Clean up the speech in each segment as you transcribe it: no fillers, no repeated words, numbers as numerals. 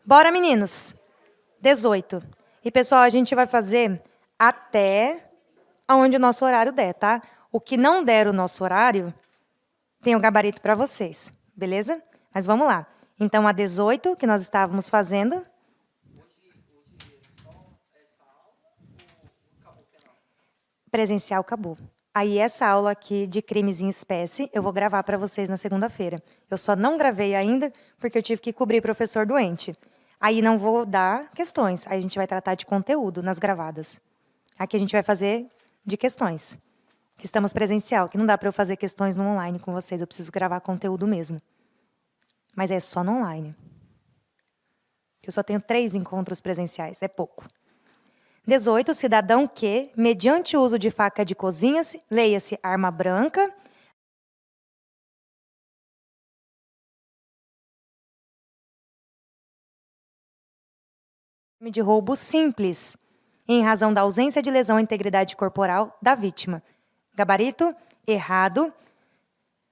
Bora, meninos. 18. E, pessoal, a gente vai fazer até onde o nosso horário der, tá? O que não der o nosso horário, tem o gabarito para vocês, beleza? Mas vamos lá. Então, a 18, que nós estávamos fazendo. Presencial acabou. Aí, essa aula aqui de crimes em espécie, eu vou gravar para vocês na segunda-feira. Eu só não gravei ainda porque eu tive que cobrir professor doente. Aí, não vou dar questões. Aí, a gente vai tratar de conteúdo nas gravadas. Aqui, a gente vai fazer de questões. Que estamos presencial, que não dá para eu fazer questões no online com vocês. Eu preciso gravar conteúdo mesmo. Mas é só no online. Eu só tenho 3 encontros presenciais, é pouco. 18, cidadão que, mediante o uso de faca de cozinha, leia-se arma branca, de roubo simples, em razão da ausência de lesão à integridade corporal da vítima. Gabarito, errado.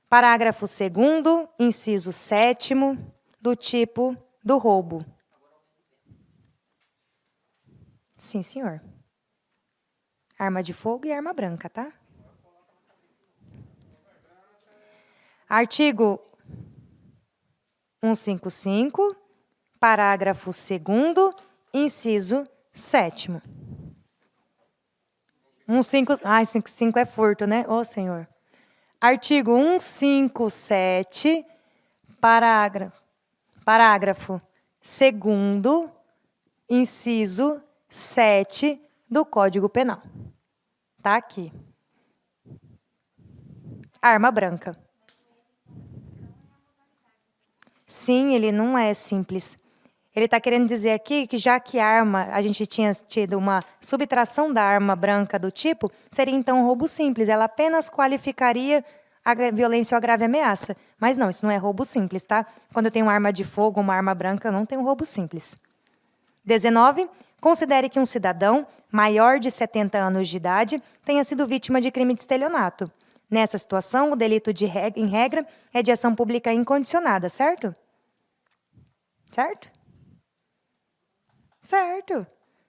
Parágrafo 2º, inciso 7º, do tipo do roubo. Sim, senhor. Arma de fogo e arma branca, tá? Artigo 155, parágrafo 2º, inciso 7º. 155 é furto, né? Ô, senhor. Artigo 157, parágrafo 2º, inciso 7 do Código Penal. Tá aqui. Arma branca. Sim, ele não é simples. Ele está querendo dizer aqui que já que a gente tinha tido uma subtração da arma branca do tipo, seria então um roubo simples. Ela apenas qualificaria a violência ou a grave ameaça. Mas não, isso não é roubo simples, tá? Quando eu tenho uma arma de fogo ou uma arma branca, eu não tenho roubo simples. 19. Considere que um cidadão maior de 70 anos de idade tenha sido vítima de crime de estelionato. Nessa situação, o delito em regra é de ação pública incondicionada, certo? Certo? Certo.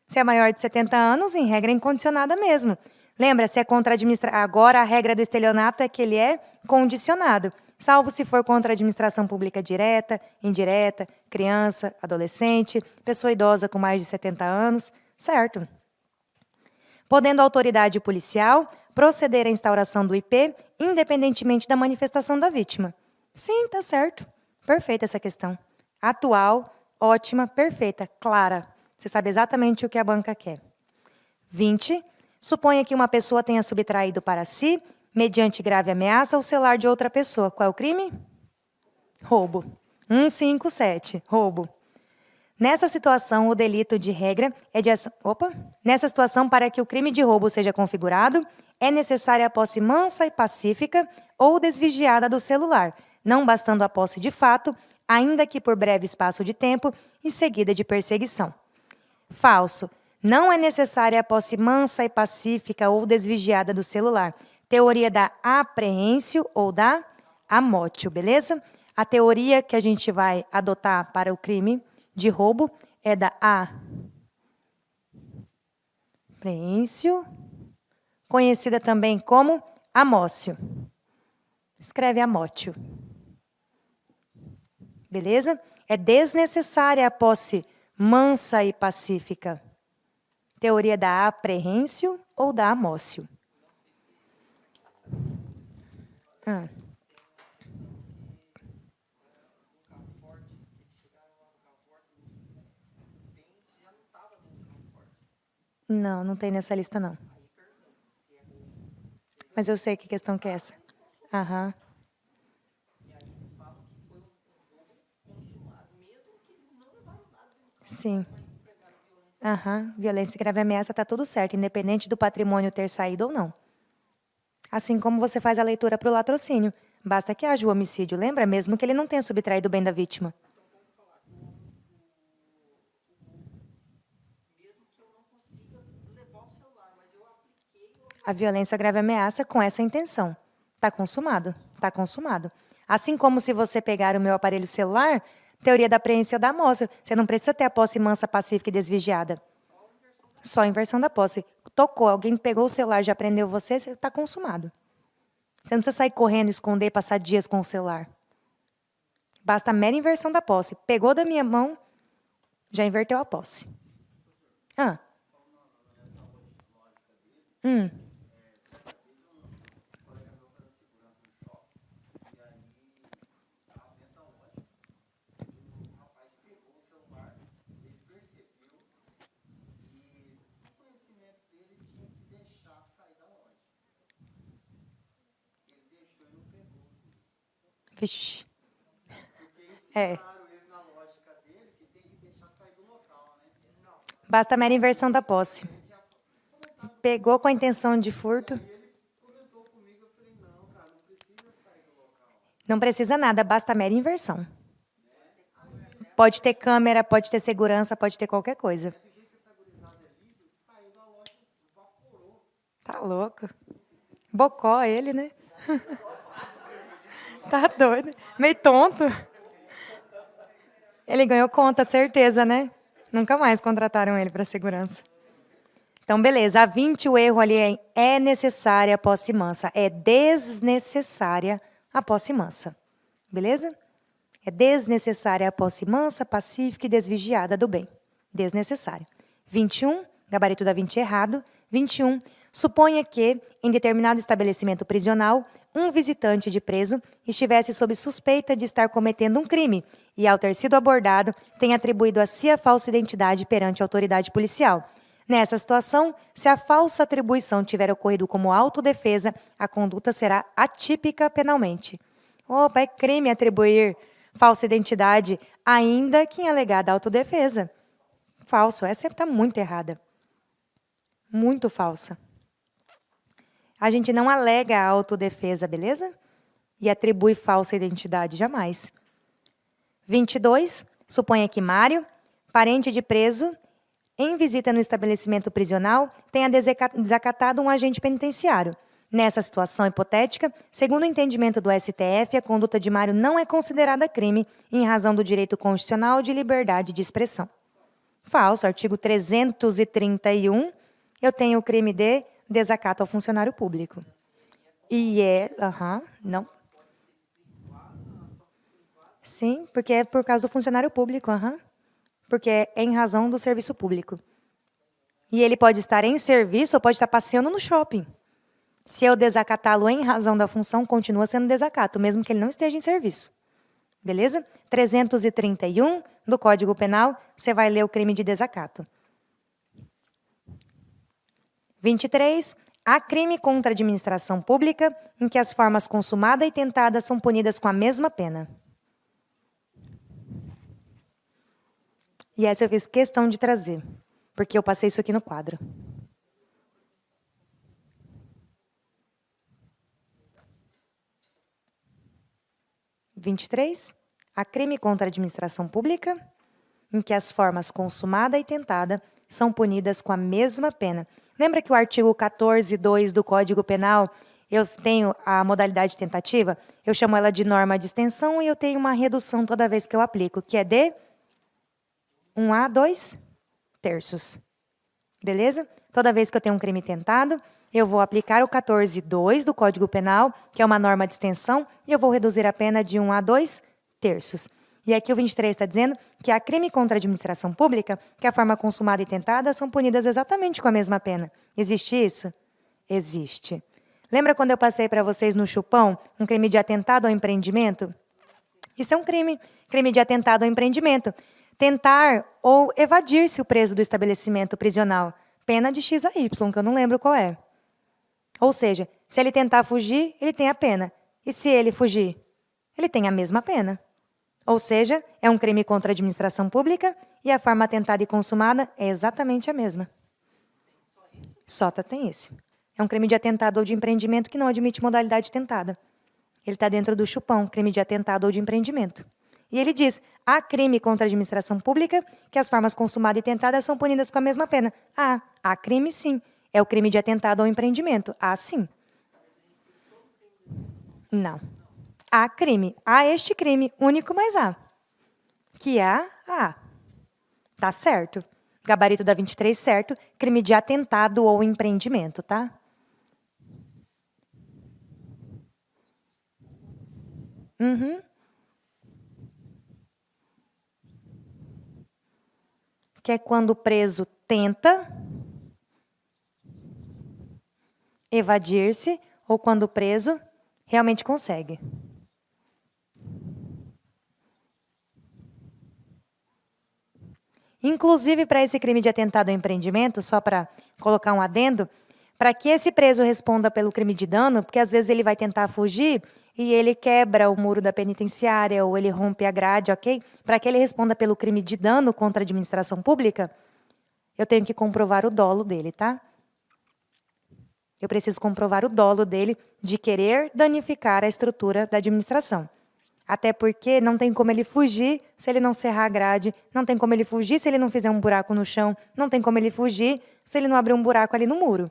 Se é maior de 70 anos, em regra é incondicionada mesmo. Lembra, se é contra agora a regra do estelionato é que ele é condicionado, salvo se for contra a administração pública direta, indireta, criança, adolescente, pessoa idosa com mais de 70 anos, certo? Podendo a autoridade policial proceder à instauração do IP, independentemente da manifestação da vítima. Sim, tá certo. Perfeita essa questão. Atual, ótima, perfeita, clara. Você sabe exatamente o que a banca quer. 20. Suponha que uma pessoa tenha subtraído para si, mediante grave ameaça, o celular de outra pessoa. Qual é o crime? Roubo. 157, roubo. Nessa situação, o delito de regra é de ação... Nessa situação, para que o crime de roubo seja configurado, é necessária a posse mansa e pacífica ou desvigiada do celular, não bastando a posse de fato, ainda que por breve espaço de tempo e seguida de perseguição. Falso. Não é necessária a posse mansa e pacífica ou desvigiada do celular. Teoria da apreensio ou da amotio, beleza? A teoria que a gente vai adotar para o crime de roubo é da apreensio, conhecida também como amócio. Escreve amócio. Beleza? É desnecessária a posse mansa e pacífica. Teoria da apreensio ou da amócio. Não, não tem nessa lista, não. Mas eu sei que questão que é essa. Aham. Sim. Aham. Violência e grave ameaça está tudo certo, independente do patrimônio ter saído ou não. Assim como você faz a leitura para o latrocínio. Basta que haja o homicídio, lembra? Mesmo que ele não tenha subtraído o bem da vítima. A violência, a grave ameaça com essa intenção. Está consumado. Está consumado. Assim como se você pegar o meu aparelho celular, Teoria da apreensão da posse. Você não precisa ter a posse mansa, pacífica e desvigiada. Só inversão da posse. Tocou, alguém pegou o celular, já prendeu você, você está consumado. Você não precisa sair correndo, esconder, passar dias com o celular. Basta a mera inversão da posse. Pegou da minha mão, já inverteu a posse. Ah. Vixe. Basta a mera inversão da posse. Pegou com a intenção de furto. Não precisa nada, basta a mera inversão. Pode ter câmera, pode ter segurança, pode ter qualquer coisa. Tá louco. Bocó ele, né? Tá doido. Meio tonto. Ele ganhou conta, certeza, né? Nunca mais contrataram ele para segurança. Então, beleza. A 20, o erro ali é necessária a posse mansa. É desnecessária a posse mansa. Beleza? É desnecessária a posse mansa, pacífica e desvigiada do bem. Desnecessária. 21, gabarito da 20 errado. 21, suponha que, em determinado estabelecimento prisional, um visitante de preso estivesse sob suspeita de estar cometendo um crime e, ao ter sido abordado, tenha atribuído a si a falsa identidade perante a autoridade policial. Nessa situação, se a falsa atribuição tiver ocorrido como autodefesa, a conduta será atípica penalmente. Opa, é crime atribuir falsa identidade, ainda que em alegada autodefesa. Falso, essa está muito errada. Muito falsa. A gente não alega a autodefesa, beleza? E atribui falsa identidade, jamais. 22, suponha que Mário, parente de preso, em visita no estabelecimento prisional, tenha desacatado um agente penitenciário. Nessa situação hipotética, segundo o entendimento do STF, a conduta de Mário não é considerada crime em razão do direito constitucional de liberdade de expressão. Falso, artigo 331, eu tenho o crime de desacato ao funcionário público. E não. Sim, porque é por causa do funcionário público, porque é em razão do serviço público. E ele pode estar em serviço ou pode estar passeando no shopping. Se eu desacatá-lo em razão da função, continua sendo desacato, mesmo que ele não esteja em serviço. Beleza? 331 do Código Penal, você vai ler o crime de desacato. 23. Há crime contra a administração pública em que as formas consumada e tentada são punidas com a mesma pena. E essa eu fiz questão de trazer, porque eu passei isso aqui no quadro. « 23. Há crime contra a administração pública em que as formas consumada e tentada são punidas com a mesma pena. Lembra que o artigo 14.2 do Código Penal, eu tenho a modalidade tentativa, eu chamo ela de norma de extensão e eu tenho uma redução toda vez que eu aplico, que é de 1 a 2 terços. Beleza? Toda vez que eu tenho um crime tentado, eu vou aplicar o 14.2 do Código Penal, que é uma norma de extensão, e eu vou reduzir a pena de 1 a 2 terços. E aqui o 23 está dizendo que há crime contra a administração pública, que a forma consumada e tentada são punidas exatamente com a mesma pena. Existe isso? Existe. Lembra quando eu passei para vocês no chupão um crime de atentado ao empreendimento? Isso é um crime de atentado ao empreendimento. Tentar ou evadir-se o preso do estabelecimento prisional. Pena de X a Y, que eu não lembro qual é. Ou seja, se ele tentar fugir, ele tem a pena. E se ele fugir? Ele tem a mesma pena. Ou seja, é um crime contra a administração pública e a forma tentada e consumada é exatamente a mesma. Só tem esse. É um crime de atentado ou de empreendimento que não admite modalidade tentada. Ele está dentro do chupão, crime de atentado ou de empreendimento. E ele diz, há crime contra a administração pública que as formas consumada e tentada são punidas com a mesma pena. Há crime sim. É o crime de atentado ao empreendimento. Há sim. Não. Há crime. Há este crime, único, mas há. Que A? A. Tá certo. Gabarito da 23, certo. Crime de atentado ou empreendimento, tá? Que é quando o preso tenta evadir-se ou quando o preso realmente consegue. Inclusive, para esse crime de atentado ao empreendimento, só para colocar um adendo, para que esse preso responda pelo crime de dano, porque às vezes ele vai tentar fugir e ele quebra o muro da penitenciária ou ele rompe a grade, ok? Para que ele responda pelo crime de dano contra a administração pública, eu tenho que comprovar o dolo dele, tá? Eu preciso comprovar o dolo dele de querer danificar a estrutura da administração. Até porque não tem como ele fugir se ele não serrar a grade, não tem como ele fugir se ele não fizer um buraco no chão, não tem como ele fugir se ele não abrir um buraco ali no muro.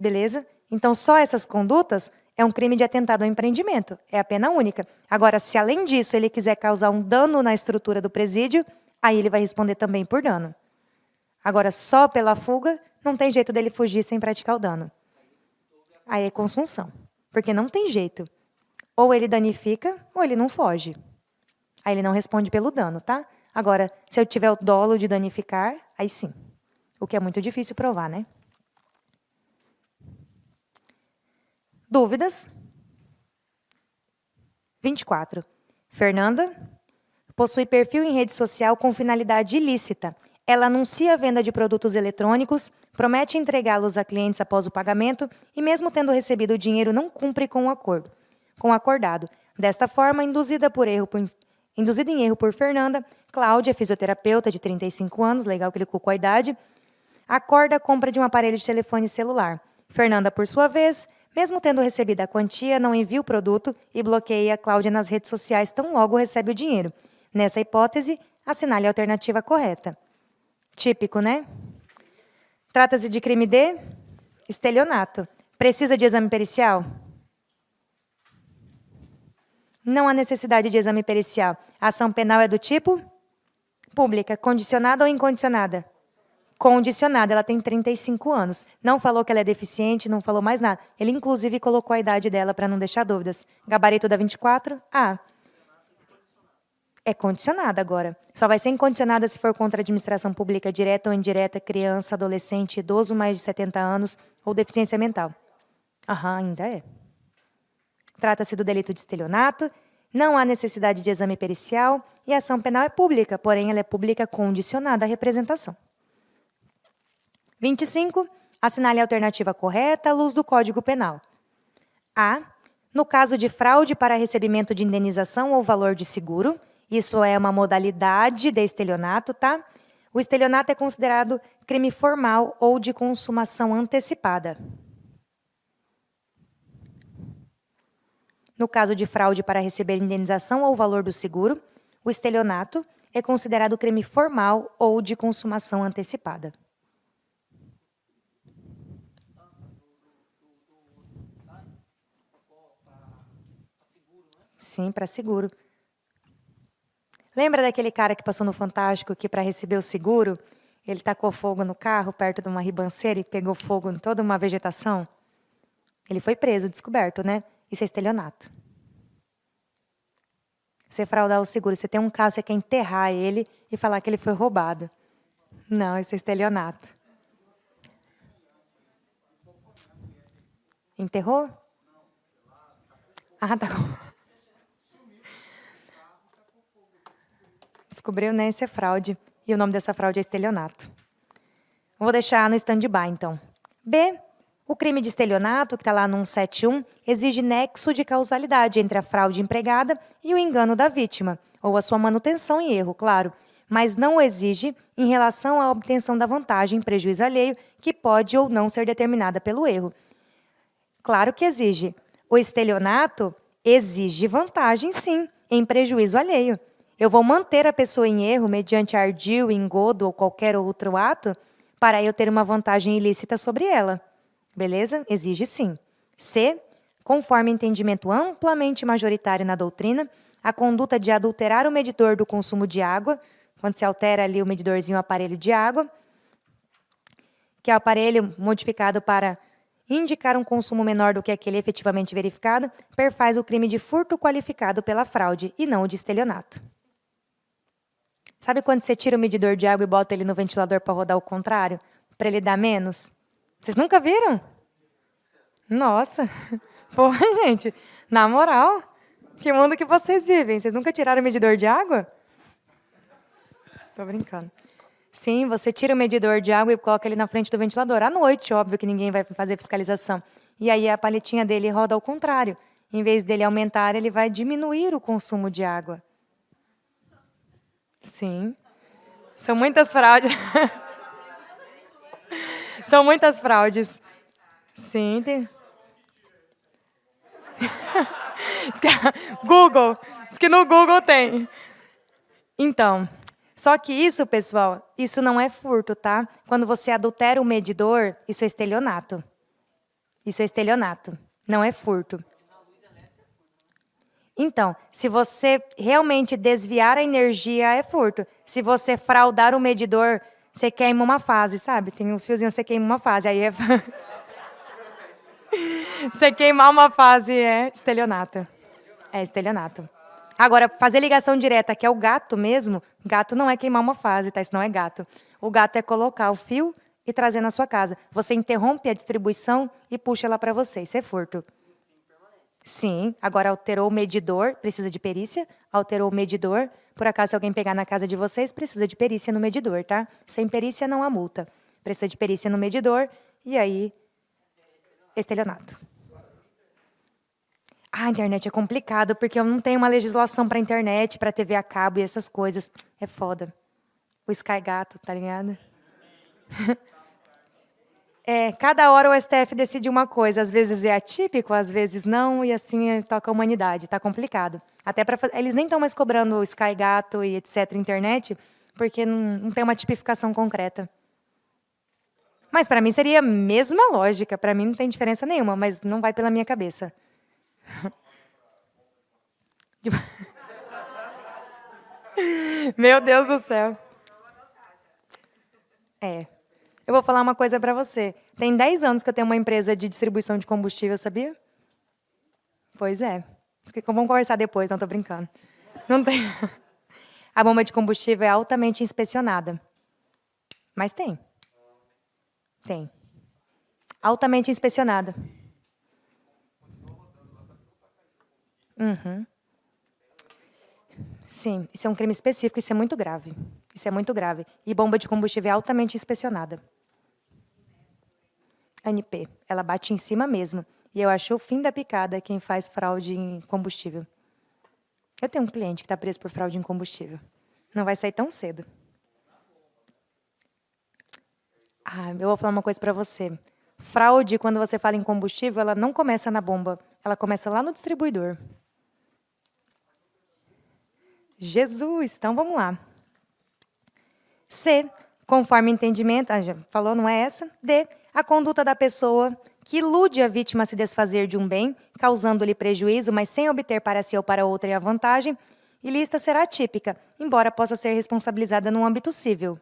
Beleza? Então, só essas condutas é um crime de atentado ao empreendimento, é a pena única. Agora, se além disso ele quiser causar um dano na estrutura do presídio, aí ele vai responder também por dano. Agora, só pela fuga, não tem jeito dele fugir sem praticar o dano. Aí é consunção, porque não tem jeito. Ou ele danifica, ou ele não foge. Aí ele não responde pelo dano, tá? Agora, se eu tiver o dolo de danificar, aí sim. O que é muito difícil provar, né? Dúvidas? 24. Fernanda possui perfil em rede social com finalidade ilícita. Ela anuncia a venda de produtos eletrônicos, promete entregá-los a clientes após o pagamento e, mesmo tendo recebido o dinheiro, não cumpre com o acordado. Desta forma, induzida em erro por Fernanda, Cláudia, fisioterapeuta de 35 anos, legal que ele colocou a idade, acorda a compra de um aparelho de telefone celular. Fernanda, por sua vez, mesmo tendo recebido a quantia, não envia o produto e bloqueia Cláudia nas redes sociais tão logo recebe o dinheiro. Nessa hipótese, assinale a alternativa correta. Típico, né? Trata-se de crime de estelionato. Precisa de exame pericial? Não há necessidade de exame pericial. A ação penal é do tipo? Pública. Condicionada ou incondicionada? Condicionada. Ela tem 35 anos. Não falou que ela é deficiente, não falou mais nada. Ele, inclusive, colocou a idade dela para não deixar dúvidas. Gabarito da 24? A. É condicionada agora. Só vai ser incondicionada se for contra a administração pública direta ou indireta, criança, adolescente, idoso, mais de 70 anos ou deficiência mental. Aham, ainda é. Trata-se do delito de estelionato, não há necessidade de exame pericial e a ação penal é pública, porém ela é pública condicionada à representação. 25. Assinale a alternativa correta à luz do Código Penal. A. No caso de fraude para recebimento de indenização ou valor de seguro, isso é uma modalidade de estelionato, tá? O estelionato é considerado crime formal ou de consumação antecipada. No caso de fraude para receber indenização ou valor do seguro, o estelionato é considerado crime formal ou de consumação antecipada. Sim, para seguro. Lembra daquele cara que passou no Fantástico que, para receber o seguro, ele tacou fogo no carro perto de uma ribanceira e pegou fogo em toda uma vegetação? Ele foi preso, descoberto, né? Isso é estelionato. Você fraudar o seguro, você tem um carro, você quer enterrar ele e falar que ele foi roubado. Não, isso é estelionato. Enterrou? Ah, tá bom. Descobriu, né? Isso é fraude. E o nome dessa fraude é estelionato. Vou deixar no stand-by, então. B. O crime de estelionato, que está lá no 171, exige nexo de causalidade entre a fraude empregada e o engano da vítima, ou a sua manutenção em erro, claro, mas não o exige em relação à obtenção da vantagem em prejuízo alheio, que pode ou não ser determinada pelo erro. Claro que exige. O estelionato exige vantagem, sim, em prejuízo alheio. Eu vou manter a pessoa em erro mediante ardil, engodo ou qualquer outro ato para eu ter uma vantagem ilícita sobre ela. Beleza? Exige sim. C. Conforme entendimento amplamente majoritário na doutrina, a conduta de adulterar o medidor do consumo de água, quando se altera ali o medidorzinho, o aparelho de água, que é o aparelho modificado para indicar um consumo menor do que aquele efetivamente verificado, perfaz o crime de furto qualificado pela fraude e não o de estelionato. Sabe quando você tira o medidor de água e bota ele no ventilador para rodar ao contrário? Para ele dar menos? Vocês nunca viram? Nossa! Pô, gente, na moral, que mundo que vocês vivem? Vocês nunca tiraram o medidor de água? Tô brincando. Sim, você tira o medidor de água e coloca ele na frente do ventilador. À noite, óbvio que ninguém vai fazer fiscalização. E aí a paletinha dele roda ao contrário. Em vez dele aumentar, ele vai diminuir o consumo de água. Sim. São muitas fraudes. São muitas fraudes. Sim, tem... Google. Diz que no Google tem. Então, só que isso, pessoal, isso não é furto, tá? Quando você adultera o medidor, isso é estelionato. Isso é estelionato, não é furto. Então, se você realmente desviar a energia, é furto. Se você fraudar o medidor, você queima uma fase, sabe? Tem uns fiozinhos, você queima uma fase. Aí é... Você queimar uma fase é estelionato. É estelionato. Agora, fazer ligação direta, que é o gato mesmo, gato não é queimar uma fase, tá? Isso não é gato. O gato é colocar o fio e trazer na sua casa. Você interrompe a distribuição e puxa ela para você. Isso é furto. Sim. Agora, alterou o medidor, precisa de perícia. Alterou o medidor. Por acaso, se alguém pegar na casa de vocês, precisa de perícia no medidor, tá? Sem perícia, não há multa. Precisa de perícia no medidor e aí, estelionato. Ah, a internet é complicado, porque eu não tenho uma legislação para internet, para TV a cabo e essas coisas. É foda. O Sky Gato, tá ligado? Cada hora o STF decide uma coisa. Às vezes é atípico, às vezes não, e assim toca a humanidade. Tá complicado. Até eles nem estão mais cobrando o Sky Gato e etc. internet, porque não tem uma tipificação concreta. Mas para mim seria a mesma lógica. Para mim não tem diferença nenhuma, mas não vai pela minha cabeça. Meu Deus do céu. Eu vou falar uma coisa para você. Tem 10 anos que eu tenho uma empresa de distribuição de combustível, sabia? Pois é. Vamos conversar depois, não tô brincando. Não tem. A bomba de combustível é altamente inspecionada. Mas tem. Tem. Altamente inspecionada. Uhum. Sim, isso é um crime específico, isso é muito grave. Isso é muito grave. E bomba de combustível é altamente inspecionada. ANP, ela bate em cima mesmo. E eu acho o fim da picada quem faz fraude em combustível. Eu tenho um cliente que está preso por fraude em combustível. Não vai sair tão cedo. Eu vou falar uma coisa para você. Fraude, quando você fala em combustível, ela não começa na bomba. Ela começa lá no distribuidor. Jesus, então vamos lá. C, conforme entendimento, já falou, não é essa. D, a conduta da pessoa que ilude a vítima a se desfazer de um bem, causando-lhe prejuízo, mas sem obter para si ou para outra a vantagem, ilícita será atípica, embora possa ser responsabilizada no âmbito civil.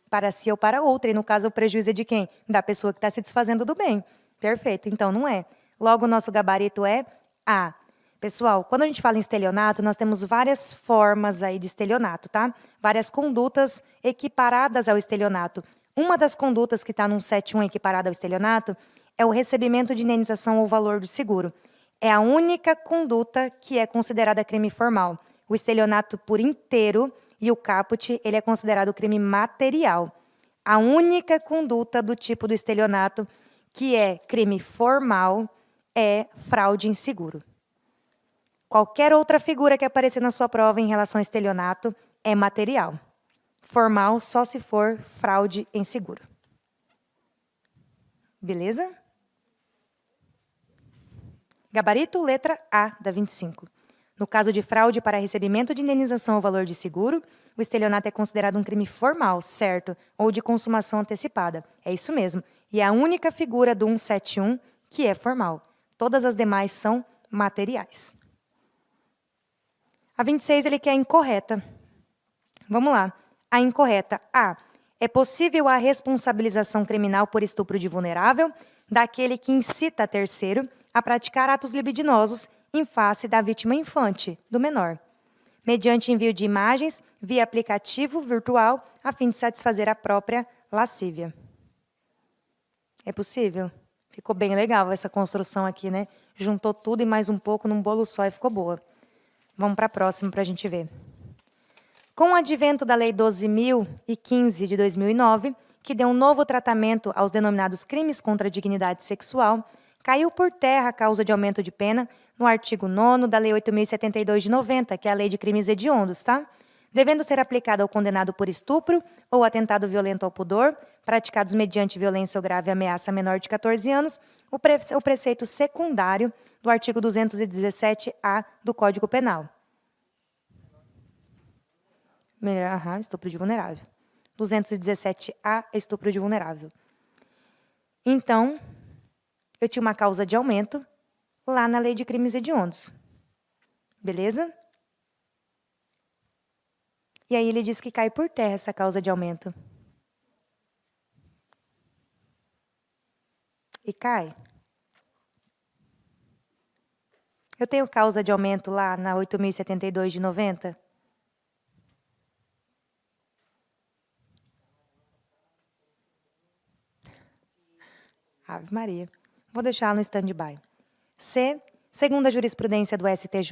Para si ou para outra, e no caso o prejuízo é de quem? Da pessoa que está se desfazendo do bem. Perfeito, então não é. Logo, o nosso gabarito é A. Pessoal, quando a gente fala em estelionato, nós temos várias formas aí de estelionato, tá? Várias condutas equiparadas ao estelionato. Uma das condutas que está no 171 equiparada ao estelionato é o recebimento de indenização ou valor do seguro. É a única conduta que é considerada crime formal. O estelionato por inteiro e o caput, ele é considerado crime material. A única conduta do tipo do estelionato que é crime formal é fraude em seguro. Qualquer outra figura que aparecer na sua prova em relação a estelionato é material. Formal só se for fraude em seguro. Beleza? Gabarito, letra A, da 25. No caso de fraude para recebimento de indenização ao valor de seguro, o estelionato é considerado um crime formal, certo? Ou de consumação antecipada. É isso mesmo. E é a única figura do 171 que é formal. todas as demais são materiais. A 26 ele quer a incorreta. Vamos lá. A incorreta. A. É possível a responsabilização criminal por estupro de vulnerável daquele que incita terceiro a praticar atos libidinosos em face da vítima infante, do menor, mediante envio de imagens via aplicativo virtual a fim de satisfazer a própria lascívia. É possível? Ficou bem legal essa construção aqui, né? Juntou tudo e mais um pouco num bolo só e ficou boa. Vamos para a próxima para a gente ver. Com o advento da Lei 12.015 de 2009, que deu um novo tratamento aos denominados crimes contra a dignidade sexual, caiu por terra a causa de aumento de pena no artigo 9º da Lei 8.072 de 90, que é a Lei de Crimes Hediondos, tá? Devendo ser aplicado ao condenado por estupro ou atentado violento ao pudor, praticados mediante violência ou grave ameaça a menor de 14 anos, o preceito secundário do artigo 217-A do Código Penal. Estupro de vulnerável. 217-A, estupro de vulnerável. Então, eu tinha uma causa de aumento lá na Lei de Crimes Hediondos. Beleza? E aí ele diz que cai por terra essa causa de aumento. E cai. Eu tenho causa de aumento lá na 8.072 de 90? Ave Maria. Vou deixar no stand-by. C. Segundo a jurisprudência do STJ,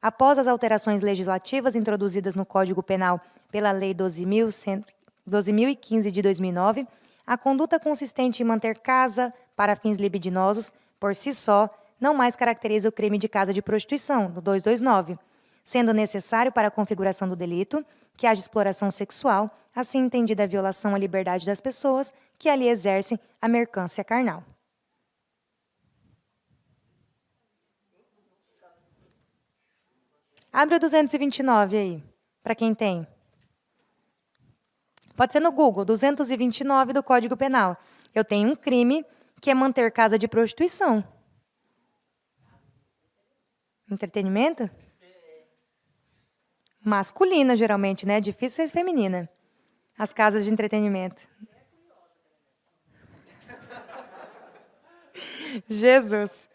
após as alterações legislativas introduzidas no Código Penal pela Lei 12.015 de 2009, a conduta consistente em manter casa para fins libidinosos, por si só, não mais caracteriza o crime de casa de prostituição, no 229, sendo necessário para a configuração do delito que haja exploração sexual, assim entendida a violação à liberdade das pessoas que ali exercem a mercância carnal. Abre o 229 aí, para quem tem. Pode ser no Google, 229 do Código Penal. Eu tenho um crime que é manter casa de prostituição. Entretenimento? Masculina, geralmente, né? É difícil ser feminina. As casas de entretenimento. Jesus.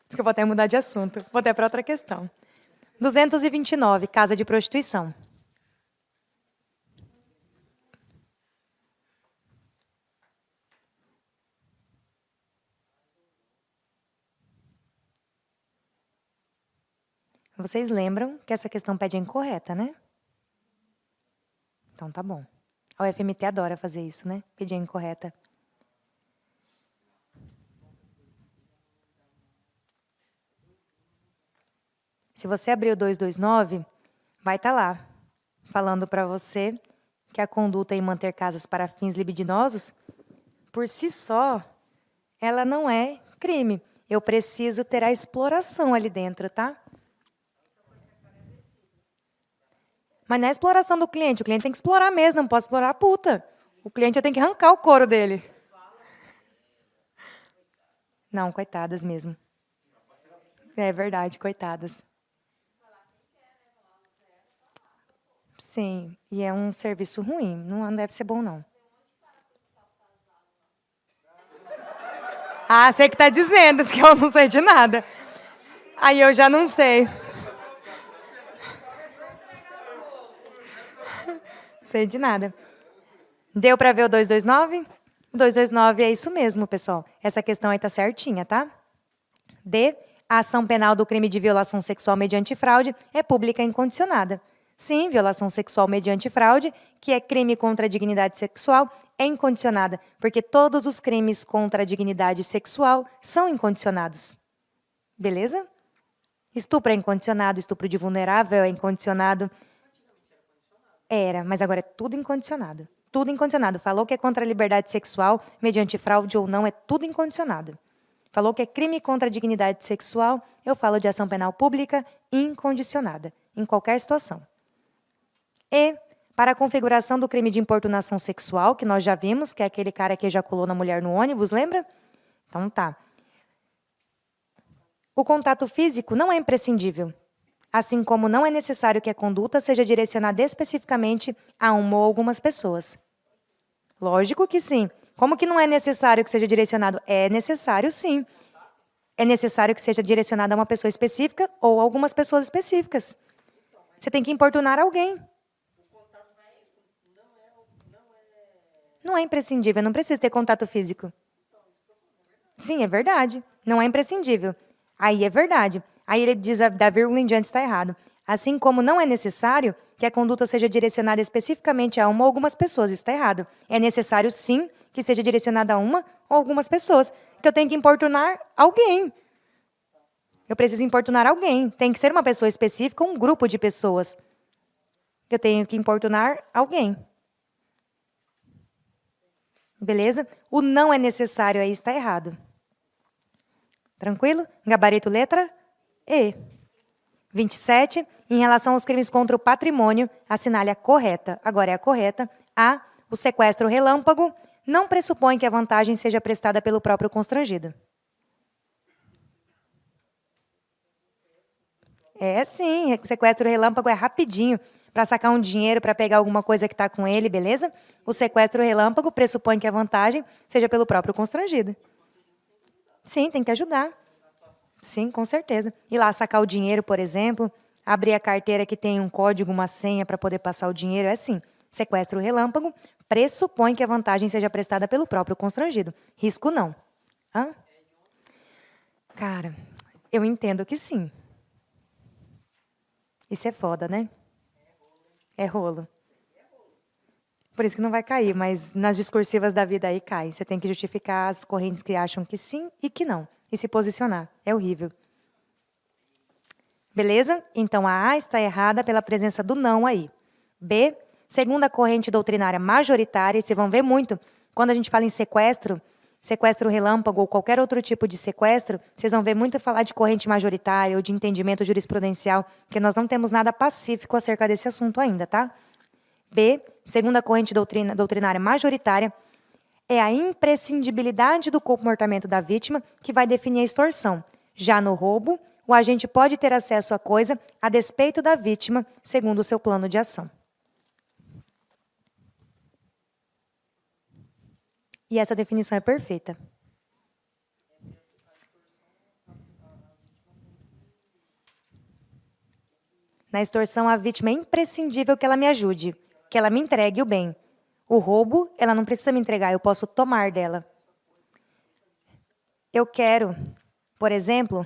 Acho que eu vou até mudar de assunto. Vou até para outra questão. 229, casa de prostituição. Vocês lembram que essa questão pede a incorreta, né? Então tá bom. A UFMT adora fazer isso, né? Pedir a incorreta. Se você abrir o 229, vai estar lá, falando para você que a conduta em manter casas para fins libidinosos, por si só, ela não é crime. Eu preciso ter a exploração ali dentro, tá? Mas não é a exploração do cliente. O cliente tem que explorar mesmo, não pode explorar a puta. O cliente tem que arrancar o couro dele. Não, coitadas mesmo. É verdade, coitadas. Sim, e é um serviço ruim. Não deve ser bom, não. Ah, sei que está dizendo, que eu não sei de nada. Aí eu já não sei. Sei de nada. Deu para ver o 229? O 229 é isso mesmo, pessoal. Essa questão aí está certinha, tá? D. A ação penal do crime de violação sexual mediante fraude é pública e incondicionada. Sim, violação sexual mediante fraude, que é crime contra a dignidade sexual, é incondicionada, porque todos os crimes contra a dignidade sexual são incondicionados. Beleza? Estupro é incondicionado, estupro de vulnerável é incondicionado. Era, mas agora é tudo incondicionado. Tudo incondicionado. Falou que é contra a liberdade sexual, mediante fraude ou não, é tudo incondicionado. Falou que é crime contra a dignidade sexual, eu falo de ação penal pública incondicionada, em qualquer situação. E, para a configuração do crime de importunação sexual, que nós já vimos, que é aquele cara que ejaculou na mulher no ônibus, lembra? Então tá. O contato físico não é imprescindível, assim como não é necessário que a conduta seja direcionada especificamente a uma ou algumas pessoas. Lógico que sim. Como que não é necessário que seja direcionado? É necessário, sim. É necessário que seja direcionado a uma pessoa específica ou a algumas pessoas específicas. Você tem que importunar alguém. Não é imprescindível, não precisa ter contato físico. Sim, é verdade. Não é imprescindível. Aí é verdade. Aí ele diz da vírgula em diante está errado. Assim como não é necessário que a conduta seja direcionada especificamente a uma ou algumas pessoas. Isso está errado. É necessário, sim, que seja direcionada a uma ou algumas pessoas. Que eu tenho que importunar alguém. Eu preciso importunar alguém. Tem que ser uma pessoa específica, um grupo de pessoas. Eu tenho que importunar alguém. Beleza? O não é necessário aí está errado. Tranquilo? Gabarito letra E. 27. Em relação aos crimes contra o patrimônio, assinale a correta. Agora é a correta. A. O sequestro relâmpago não pressupõe que a vantagem seja prestada pelo próprio constrangido. É sim, o sequestro relâmpago é rapidinho. Para sacar um dinheiro, para pegar alguma coisa que está com ele, beleza? O sequestro relâmpago pressupõe que a vantagem seja pelo próprio constrangido. Sim, tem que ajudar. Sim, com certeza. Ir lá sacar o dinheiro, por exemplo, abrir a carteira que tem um código, uma senha para poder passar o dinheiro, é sim. Sequestro relâmpago pressupõe que a vantagem seja prestada pelo próprio constrangido. Risco não. Hã? Cara, eu entendo que sim. Isso é foda, né? É rolo. Por isso que não vai cair, mas nas discursivas da vida aí cai. Você tem que justificar as correntes que acham que sim e que não. E se posicionar. É horrível. Beleza? Então, a A está errada pela presença do não aí. B, segundo a corrente doutrinária majoritária, e vocês vão ver muito, quando a gente fala em sequestro, sequestro relâmpago ou qualquer outro tipo de sequestro, vocês vão ver muito falar de corrente majoritária ou de entendimento jurisprudencial, porque nós não temos nada pacífico acerca desse assunto ainda, tá? B, segundo a corrente doutrinária majoritária, é a imprescindibilidade do comportamento da vítima que vai definir a extorsão. Já no roubo, o agente pode ter acesso à coisa a despeito da vítima, segundo o seu plano de ação. E essa definição é perfeita. Na extorsão, a vítima é imprescindível que ela me ajude, que ela me entregue o bem. O roubo, ela não precisa me entregar, eu posso tomar dela. Eu quero, por exemplo,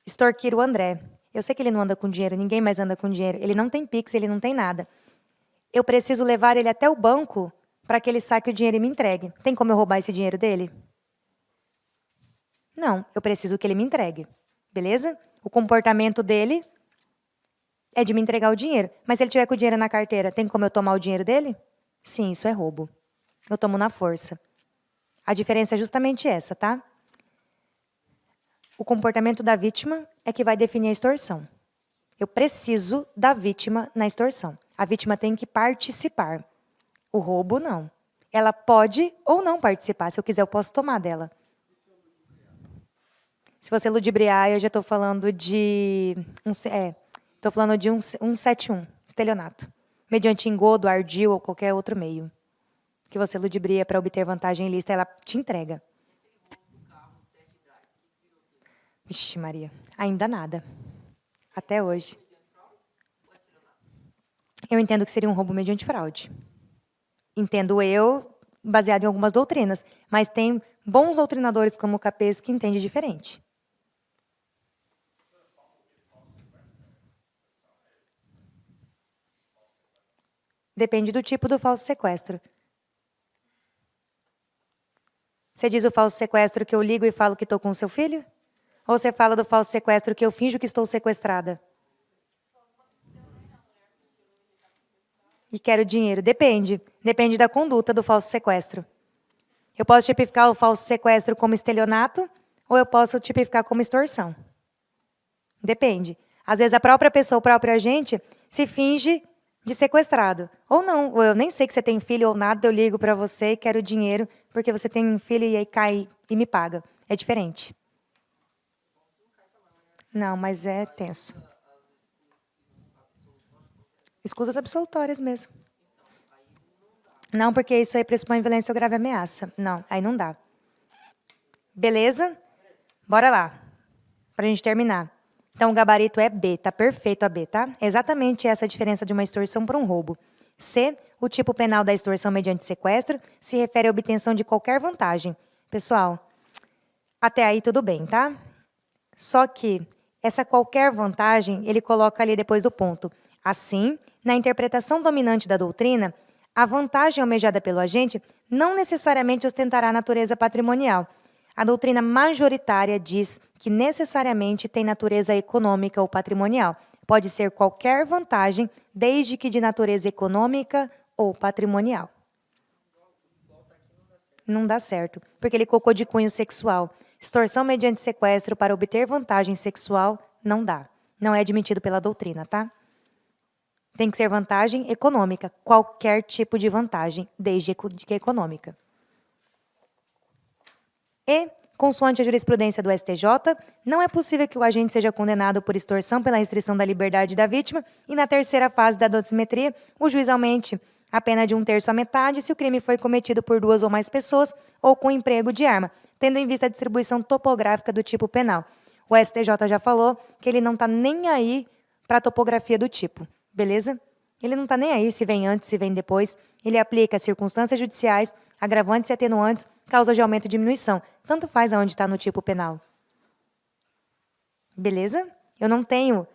extorquir o André. Eu sei que ele não anda com dinheiro, ninguém mais anda com dinheiro. Ele não tem Pix, ele não tem nada. Eu preciso levar ele até o banco para que ele saque o dinheiro e me entregue. Tem como eu roubar esse dinheiro dele? Não, eu preciso que ele me entregue. Beleza? O comportamento dele é de me entregar o dinheiro. Mas se ele tiver com o dinheiro na carteira, tem como eu tomar o dinheiro dele? Sim, isso é roubo. Eu tomo na força. A diferença é justamente essa, tá? O comportamento da vítima é que vai definir a extorsão. Eu preciso da vítima na extorsão. A vítima tem que participar. O roubo, não. Ela pode ou não participar. Se eu quiser, eu posso tomar dela. Se você ludibriar, eu já estou falando de... Estou falando de 171, estelionato. Mediante engodo, ardil ou qualquer outro meio. Que você ludibria para obter vantagem ilícita, ela te entrega. Vixe, Maria, ainda nada. Até hoje. Eu entendo que seria um roubo mediante fraude. Entendo eu, baseado em algumas doutrinas. Mas tem bons doutrinadores como o Capês que entende diferente. Depende do tipo do falso sequestro. Você diz o falso sequestro que eu ligo e falo que estou com o seu filho? Ou você fala do falso sequestro que eu finjo que estou sequestrada? E quero dinheiro. Depende. Depende da conduta do falso sequestro. Eu posso tipificar o falso sequestro como estelionato ou eu posso tipificar como extorsão. Depende. Às vezes a própria pessoa, o próprio agente, se finge de sequestrado. Ou não, ou eu nem sei que você tem filho ou nada, eu ligo para você e quero dinheiro porque você tem um filho e aí cai e me paga. É diferente. Não, mas é tenso. Escusas absolutórias mesmo. Não, porque isso aí pressupõe violência ou grave ameaça. Não, aí não dá. Beleza? Bora lá, para a gente terminar. Então, o gabarito é B, tá perfeito a B, tá? É exatamente essa a diferença de uma extorsão para um roubo. C, o tipo penal da extorsão mediante sequestro se refere à obtenção de qualquer vantagem. Pessoal, até aí tudo bem, tá? Só que essa qualquer vantagem, ele coloca ali depois do ponto. Assim, na interpretação dominante da doutrina, a vantagem almejada pelo agente não necessariamente ostentará a natureza patrimonial. A doutrina majoritária diz que necessariamente tem natureza econômica ou patrimonial. Pode ser qualquer vantagem, desde que de natureza econômica ou patrimonial. Não dá certo, porque ele colocou de cunho sexual. Extorsão mediante sequestro para obter vantagem sexual, não dá. Não é admitido pela doutrina, tá? Tem que ser vantagem econômica, qualquer tipo de vantagem, desde que econômica. E, consoante a jurisprudência do STJ, não é possível que o agente seja condenado por extorsão pela restrição da liberdade da vítima e, na terceira fase da dosimetria, o juiz aumente a pena de 1/3 à metade se o crime foi cometido por 2 ou mais pessoas ou com emprego de arma, tendo em vista a distribuição topográfica do tipo penal. O STJ já falou que ele não está nem aí para a topografia do tipo, beleza? Ele não está nem aí se vem antes, se vem depois. Ele aplica circunstâncias judiciais, agravantes e atenuantes, causas de aumento e diminuição. Tanto faz aonde está no tipo penal. Beleza? Eu não tenho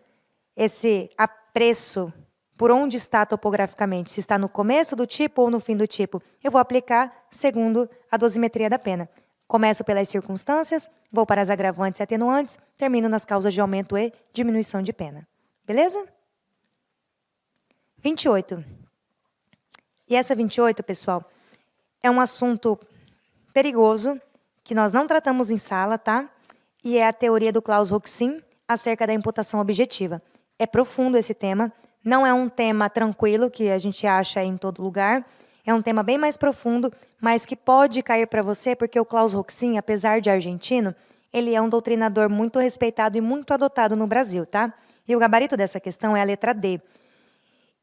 esse apreço por onde está topograficamente, se está no começo do tipo ou no fim do tipo. Eu vou aplicar segundo a dosimetria da pena. Começo pelas circunstâncias, vou para as agravantes e atenuantes, termino nas causas de aumento e diminuição de pena. Beleza? 28. E essa 28, pessoal, é um assunto perigoso, que nós não tratamos em sala, tá? E é a teoria do Claus-Roxin acerca da imputação objetiva. É profundo esse tema, não é um tema tranquilo que a gente acha em todo lugar, é um tema bem mais profundo, mas que pode cair para você, porque o Claus-Roxin, apesar de argentino, ele é um doutrinador muito respeitado e muito adotado no Brasil, tá? E o gabarito dessa questão é a letra D.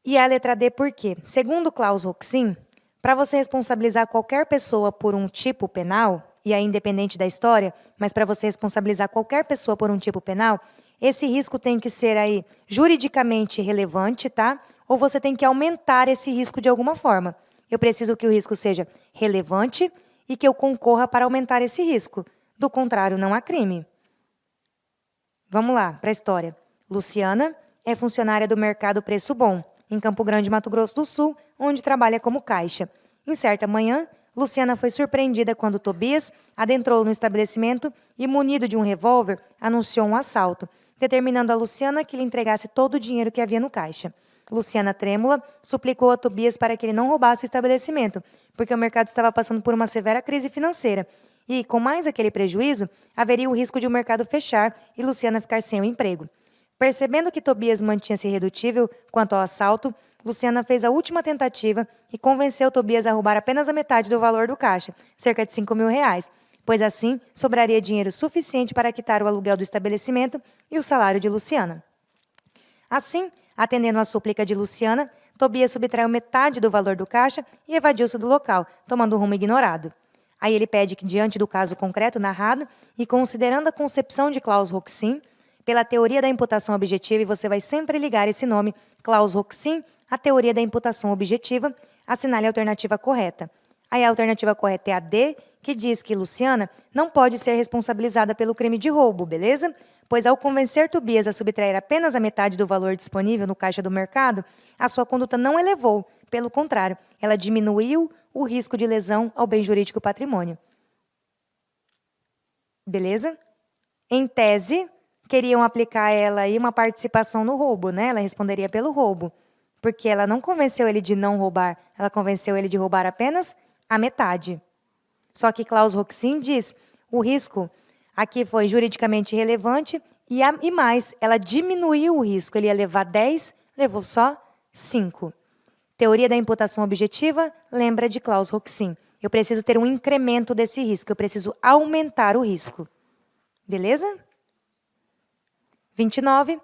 E a letra D por quê? Segundo Claus-Roxin, para você responsabilizar qualquer pessoa por um tipo penal, e aí independente da história, mas para você responsabilizar qualquer pessoa por um tipo penal, esse risco tem que ser aí juridicamente relevante, tá? Ou você tem que aumentar esse risco de alguma forma. Eu preciso que o risco seja relevante e que eu concorra para aumentar esse risco. Do contrário, não há crime. Vamos lá, para a história. Luciana é funcionária do Mercado Preço Bom, em Campo Grande, Mato Grosso do Sul, onde trabalha como caixa. Em certa manhã, Luciana foi surpreendida quando Tobias adentrou no estabelecimento e, munido de um revólver, anunciou um assalto, determinando a Luciana que lhe entregasse todo o dinheiro que havia no caixa. Luciana, trêmula, suplicou a Tobias para que ele não roubasse o estabelecimento, porque o mercado estava passando por uma severa crise financeira. E, com mais aquele prejuízo, haveria o risco de o mercado fechar e Luciana ficar sem o emprego. Percebendo que Tobias mantinha-se irredutível quanto ao assalto, Luciana fez a última tentativa e convenceu Tobias a roubar apenas a metade do valor do caixa, cerca de R$ 5.000, pois assim sobraria dinheiro suficiente para quitar o aluguel do estabelecimento e o salário de Luciana. Assim, atendendo à súplica de Luciana, Tobias subtraiu metade do valor do caixa e evadiu-se do local, tomando um rumo ignorado. Aí ele pede que, diante do caso concreto narrado e considerando a concepção de Claus-Roxin, pela teoria da imputação objetiva, e você vai sempre ligar esse nome, Claus-Roxin, a teoria da imputação objetiva, assinale a alternativa correta. Aí a alternativa correta é a D, que diz que Luciana não pode ser responsabilizada pelo crime de roubo, beleza? Pois ao convencer Tobias a subtrair apenas a metade do valor disponível no caixa do mercado, a sua conduta não elevou, pelo contrário, ela diminuiu o risco de lesão ao bem jurídico e patrimônio. Beleza? Em tese, queriam aplicar a ela aí uma participação no roubo, né? Ela responderia pelo roubo, porque ela não convenceu ele de não roubar, ela convenceu ele de roubar apenas a metade. Só que Claus-Roxin diz, o risco aqui foi juridicamente relevante e mais, ela diminuiu o risco, ele ia levar 10, levou só 5. Teoria da imputação objetiva, lembra de Claus-Roxin. Eu preciso ter um incremento desse risco, eu preciso aumentar o risco. Beleza? 29,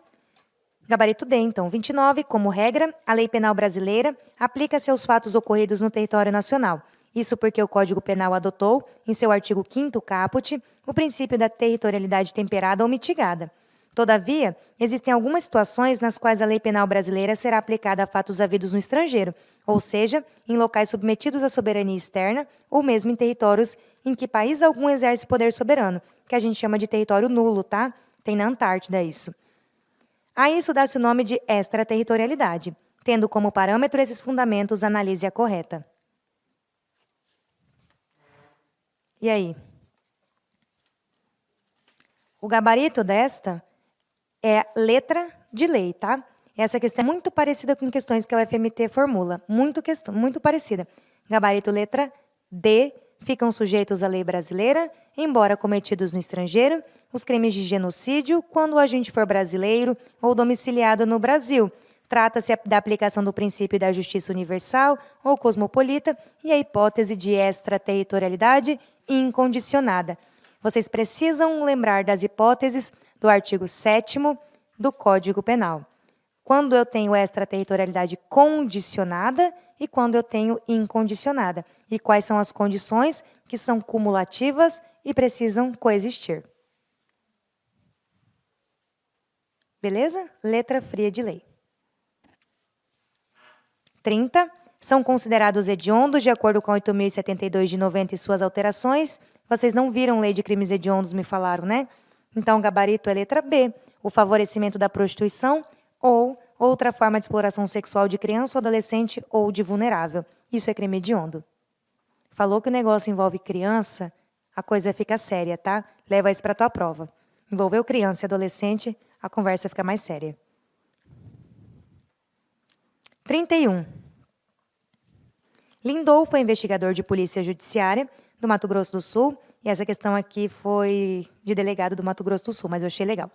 gabarito D, então. 29, como regra, a lei penal brasileira aplica-se aos fatos ocorridos no território nacional. Isso porque o Código Penal adotou, em seu artigo 5º caput, o princípio da territorialidade temperada ou mitigada. Todavia, existem algumas situações nas quais a lei penal brasileira será aplicada a fatos havidos no estrangeiro, ou seja, em locais submetidos à soberania externa ou mesmo em territórios em que país algum exerce poder soberano, que a gente chama de território nulo, tá? Tem na Antártida isso. A isso dá-se o nome de extraterritorialidade. Tendo como parâmetro esses fundamentos, analise a correta. E aí? O gabarito desta é letra de lei, tá? Essa questão é muito parecida com questões que a UFMT formula. Muito parecida. Gabarito letra D. Ficam sujeitos à lei brasileira, embora cometidos no estrangeiro, os crimes de genocídio, quando o agente for brasileiro ou domiciliado no Brasil. Trata-se da aplicação do princípio da justiça universal ou cosmopolita e a hipótese de extraterritorialidade incondicionada. Vocês precisam lembrar das hipóteses do artigo 7º do Código Penal. Quando eu tenho extraterritorialidade condicionada e quando eu tenho incondicionada. E quais são as condições que são cumulativas e precisam coexistir. Beleza? Letra fria de lei. 30. São considerados hediondos de acordo com 8.072 de 90 e suas alterações. Vocês não viram lei de crimes hediondos, me falaram, né? Então, o gabarito é letra B. O favorecimento da prostituição ou outra forma de exploração sexual de criança ou adolescente ou de vulnerável. Isso é crime hediondo. Falou que o negócio envolve criança, a coisa fica séria, tá? Leva isso para a tua prova. Envolveu criança e adolescente, a conversa fica mais séria. 31. Lindolfo é investigador de polícia judiciária do Mato Grosso do Sul, e essa questão aqui foi de delegado do Mato Grosso do Sul, mas eu achei legal.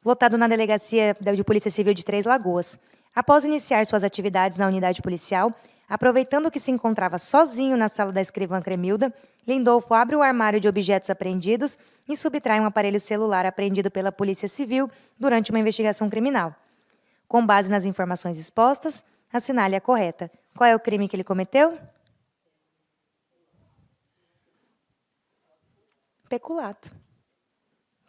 Lotado na Delegacia de Polícia Civil de Três Lagoas. Após iniciar suas atividades na unidade policial, aproveitando que se encontrava sozinho na sala da escrivã Cremilda, Lindolfo abre o armário de objetos apreendidos e subtrai um aparelho celular apreendido pela Polícia Civil durante uma investigação criminal. Com base nas informações expostas, assinale a correta. Qual é o crime que ele cometeu? Peculato.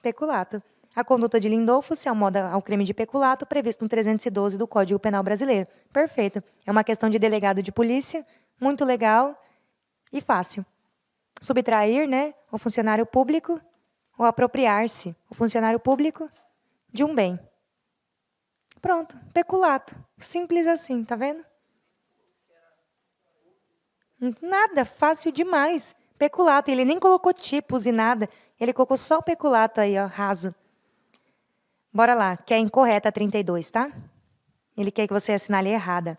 Peculato. A conduta de Lindolfo se amoda ao crime de peculato previsto no 312 do Código Penal Brasileiro. Perfeito. É uma questão de delegado de polícia, muito legal e fácil. Subtrair, né, o funcionário público ou apropriar-se, o funcionário público, de um bem. Pronto, peculato. Simples assim, tá vendo? Nada, fácil demais. Peculato, ele nem colocou tipos e nada. Ele colocou só o peculato aí, ó, raso. Bora lá, que é incorreta a 32, tá? Ele quer que você assinale errada.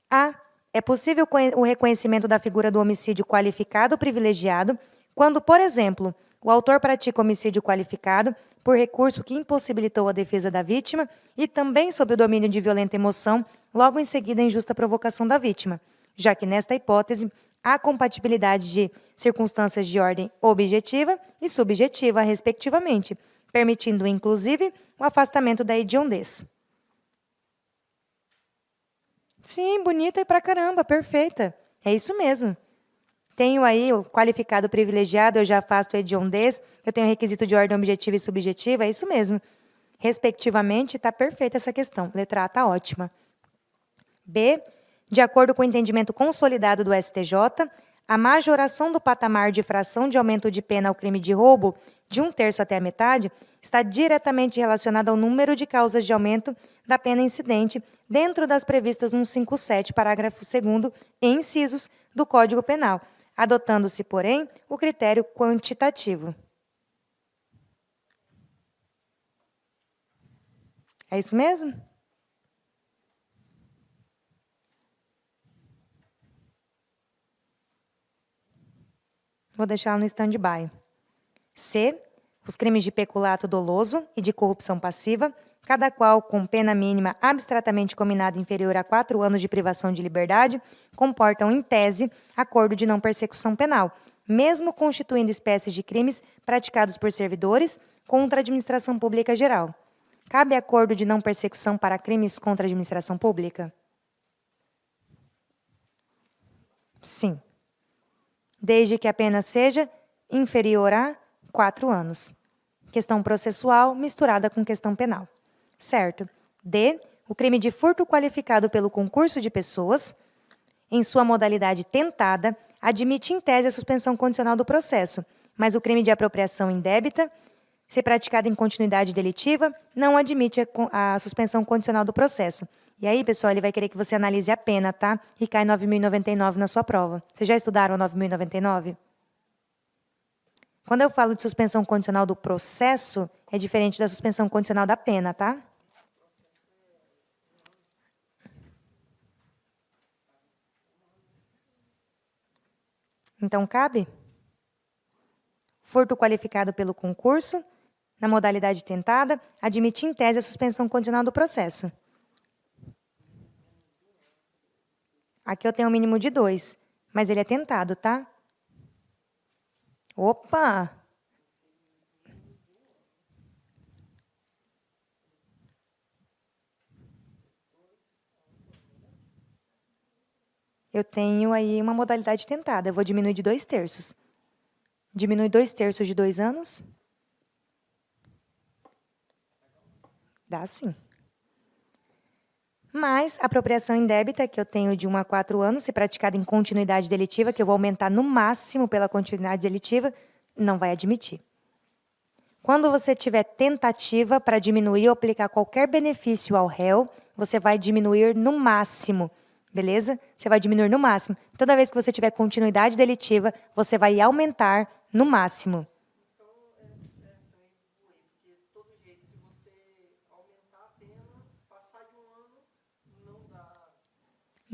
A. É possível o reconhecimento da figura do homicídio qualificado ou privilegiado quando, por exemplo, o autor pratica homicídio qualificado por recurso que impossibilitou a defesa da vítima e também sob o domínio de violenta emoção, logo em seguida a injusta provocação da vítima, já que nesta hipótese há compatibilidade de circunstâncias de ordem objetiva e subjetiva, respectivamente, permitindo, inclusive, o afastamento da hediondez. Sim, bonita e pra caramba, perfeita. É isso mesmo. Tenho aí o qualificado privilegiado, eu já afasto a hediondez, eu tenho requisito de ordem objetiva e subjetiva, é isso mesmo. Respectivamente, está perfeita essa questão. Letra A está ótima. B. De acordo com o entendimento consolidado do STJ, a majoração do patamar de fração de aumento de pena ao crime de roubo de 1/3 até a metade está diretamente relacionada ao número de causas de aumento da pena incidente dentro das previstas no 157, parágrafo 2º e incisos do Código Penal, adotando-se, porém, o critério quantitativo. É isso mesmo? Vou deixar ela no stand-by. C. Os crimes de peculato doloso e de corrupção passiva, cada qual com pena mínima abstratamente combinada inferior a 4 anos de privação de liberdade, comportam, em tese, acordo de não persecução penal, mesmo constituindo espécies de crimes praticados por servidores contra a administração pública geral. Cabe acordo de não persecução para crimes contra a administração pública? Sim. Desde que a pena seja inferior a 4 anos. Questão processual misturada com questão penal. Certo. D. O crime de furto qualificado pelo concurso de pessoas, em sua modalidade tentada, admite em tese a suspensão condicional do processo, mas o crime de apropriação indébita, se praticado em continuidade delitiva, não admite a suspensão condicional do processo. E aí, pessoal, ele vai querer que você analise a pena, tá? E cai 9.099 na sua prova. Vocês já estudaram 9.099? Quando eu falo de suspensão condicional do processo, é diferente da suspensão condicional da pena, tá? Então, cabe? Furto qualificado pelo concurso, na modalidade tentada, admite em tese a suspensão condicional do processo. Aqui eu tenho um mínimo de 2, mas ele é tentado, tá? Opa! Eu tenho aí uma modalidade tentada. Eu vou diminuir de 2/3. Diminui 2/3 de 2 anos? Dá sim. Mas a apropriação indébita, que eu tenho de 1 a 4 anos, se praticada em continuidade delitiva, que eu vou aumentar no máximo pela continuidade delitiva, não vai admitir. Quando você tiver tentativa para diminuir ou aplicar qualquer benefício ao réu, você vai diminuir no máximo, beleza? Você vai diminuir no máximo. Toda vez que você tiver continuidade delitiva, você vai aumentar no máximo.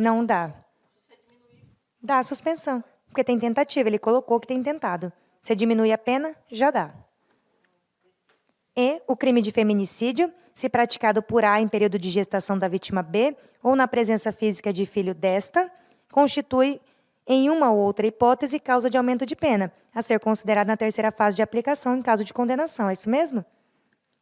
Não dá. Dá a suspensão, porque tem tentativa, ele colocou que tem tentado. Você diminui a pena, já dá. E o crime de feminicídio, se praticado por A em período de gestação da vítima B ou na presença física de filho desta, constitui, em uma ou outra hipótese, causa de aumento de pena, a ser considerada na terceira fase de aplicação em caso de condenação. É isso mesmo?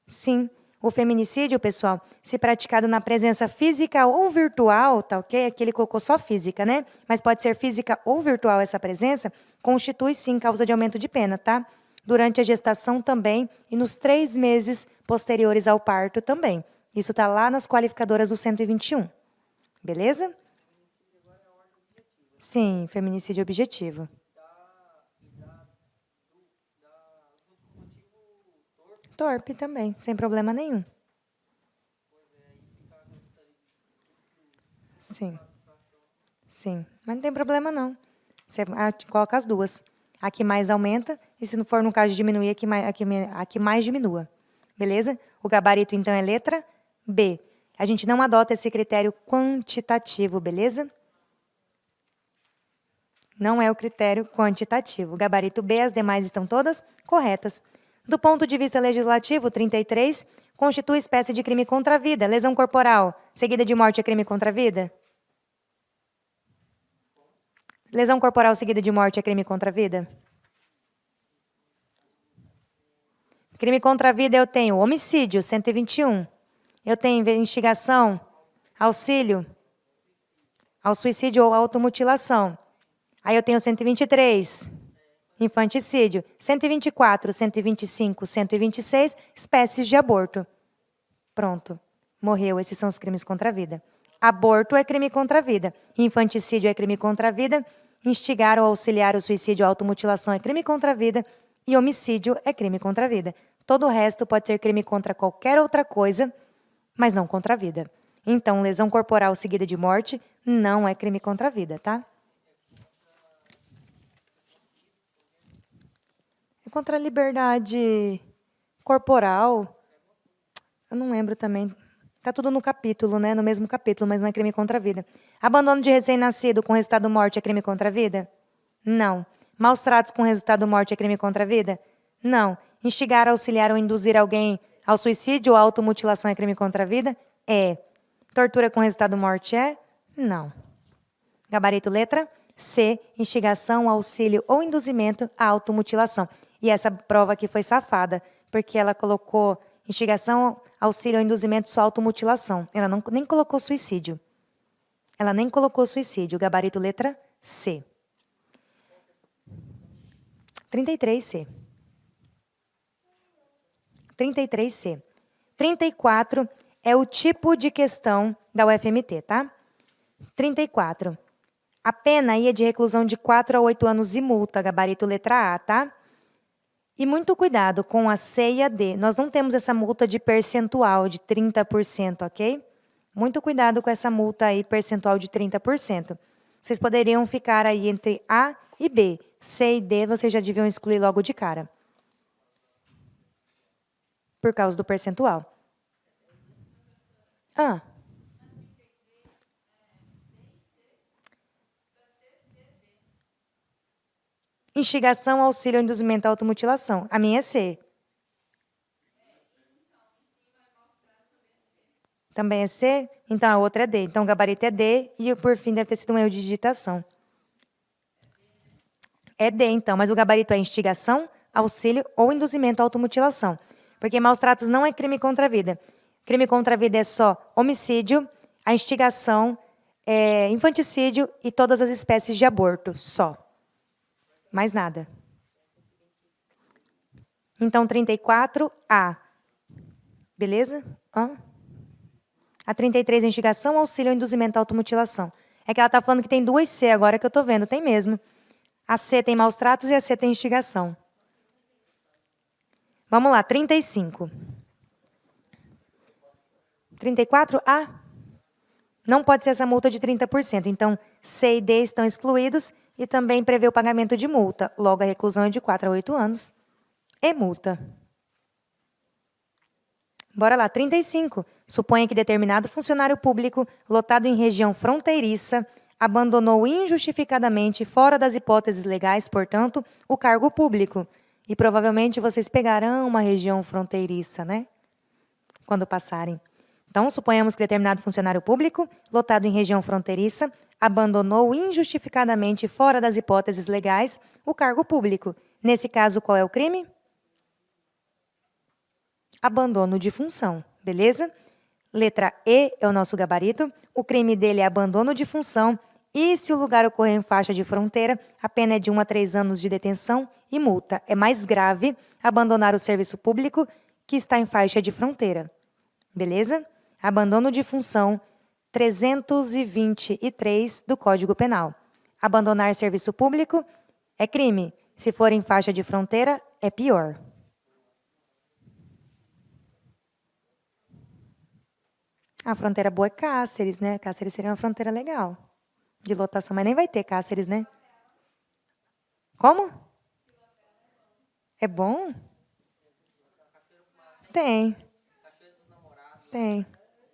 Sim. O feminicídio, pessoal, se praticado na presença física ou virtual, tá ok? Aqui ele colocou só física, né? Mas pode ser física ou virtual essa presença, constitui sim causa de aumento de pena, tá? Durante a gestação também e nos 3 meses posteriores ao parto também. Isso está lá nas qualificadoras do 121. Beleza? Sim, feminicídio objetivo. Torpe também, sem problema nenhum. Sim. Sim, mas não tem problema não. Você coloca as duas. A que mais aumenta, e se não for no caso de diminuir, a que mais diminua. Beleza? O gabarito, então, é letra B. A gente não adota esse critério quantitativo, beleza? Não é o critério quantitativo. Gabarito B, as demais estão todas corretas. Do ponto de vista legislativo, 33, constitui espécie de crime contra a vida. Lesão corporal, seguida de morte é crime contra a vida? Lesão corporal seguida de morte é crime contra a vida? Crime contra a vida eu tenho homicídio, 121. Eu tenho instigação, auxílio, ao suicídio ou automutilação. Aí eu tenho 123, infanticídio. 124, 125, 126, espécies de aborto. Pronto, morreu. Esses são os crimes contra a vida. Aborto é crime contra a vida. Infanticídio é crime contra a vida. Instigar ou auxiliar o suicídio ou automutilação é crime contra a vida. E homicídio é crime contra a vida. Todo o resto pode ser crime contra qualquer outra coisa, mas não contra a vida. Então, lesão corporal seguida de morte não é crime contra a vida, tá? É contra a liberdade corporal. Eu não lembro também. Está tudo no capítulo, né? No mesmo capítulo, mas não é crime contra a vida. Abandono de recém-nascido com resultado morte é crime contra a vida? Não. Maus tratos com resultado morte é crime contra a vida? Não. Instigar, auxiliar ou induzir alguém ao suicídio ou automutilação é crime contra a vida? É. Tortura com resultado morte é? Não. Gabarito letra C. Instigação, auxílio ou induzimento à automutilação. E essa prova aqui foi safada, porque ela colocou Instigação, auxílio ou induzimento sua automutilação. Ela nem colocou suicídio. Ela nem colocou suicídio. Gabarito letra C. 33C. 33C. 34 é o tipo de questão da UFMT, tá? 34. A pena aí é de reclusão de 4 a 8 anos e multa, gabarito letra A, tá? E muito cuidado com a C e a D. Nós não temos essa multa de percentual de 30%, ok? Muito cuidado com essa multa aí, percentual de 30%. Vocês poderiam ficar aí entre A e B. C e D, vocês já deviam excluir logo de cara. Por causa do percentual. Instigação, auxílio ou induzimento à automutilação. A minha é C. Também é C? Então a outra é D. Então o gabarito é D e por fim deve ter sido um erro de digitação. É D então, mas o gabarito é instigação, auxílio ou induzimento à automutilação. Porque maus tratos não é crime contra a vida. Crime contra a vida é só homicídio, a instigação, infanticídio e todas as espécies de aborto, só. Mais nada. Então, 34A. Beleza? A 33 é instigação, auxílio ou induzimento à automutilação. É que ela está falando que tem 2 C agora que eu estou vendo. Tem mesmo. A C tem maus tratos e a C tem instigação. Vamos lá, 35. 34A? Não pode ser essa multa de 30%. Então, C e D estão excluídos e também prevê o pagamento de multa. Logo, a reclusão é de 4 a 8 anos. E multa. Bora lá, 35. Suponha que determinado funcionário público, lotado em região fronteiriça, abandonou injustificadamente, fora das hipóteses legais, portanto, o cargo público. E provavelmente vocês pegarão uma região fronteiriça, né? Quando passarem. Então, suponhamos que determinado funcionário público, lotado em região fronteiriça, abandonou injustificadamente, fora das hipóteses legais, o cargo público. Nesse caso, qual é o crime? Abandono de função, beleza? Letra E é o nosso gabarito. O crime dele é abandono de função. E se o lugar ocorrer em faixa de fronteira, a pena é de 1 a 3 anos de detenção e multa. É mais grave abandonar o serviço público que está em faixa de fronteira. Beleza? Abandono de função 323 do Código Penal. Abandonar serviço público é crime. Se for em faixa de fronteira, é pior. A fronteira boa é Cáceres, né? Cáceres seria uma fronteira legal de lotação, mas nem vai ter Cáceres, né? Como? É bom? Tem. Tem.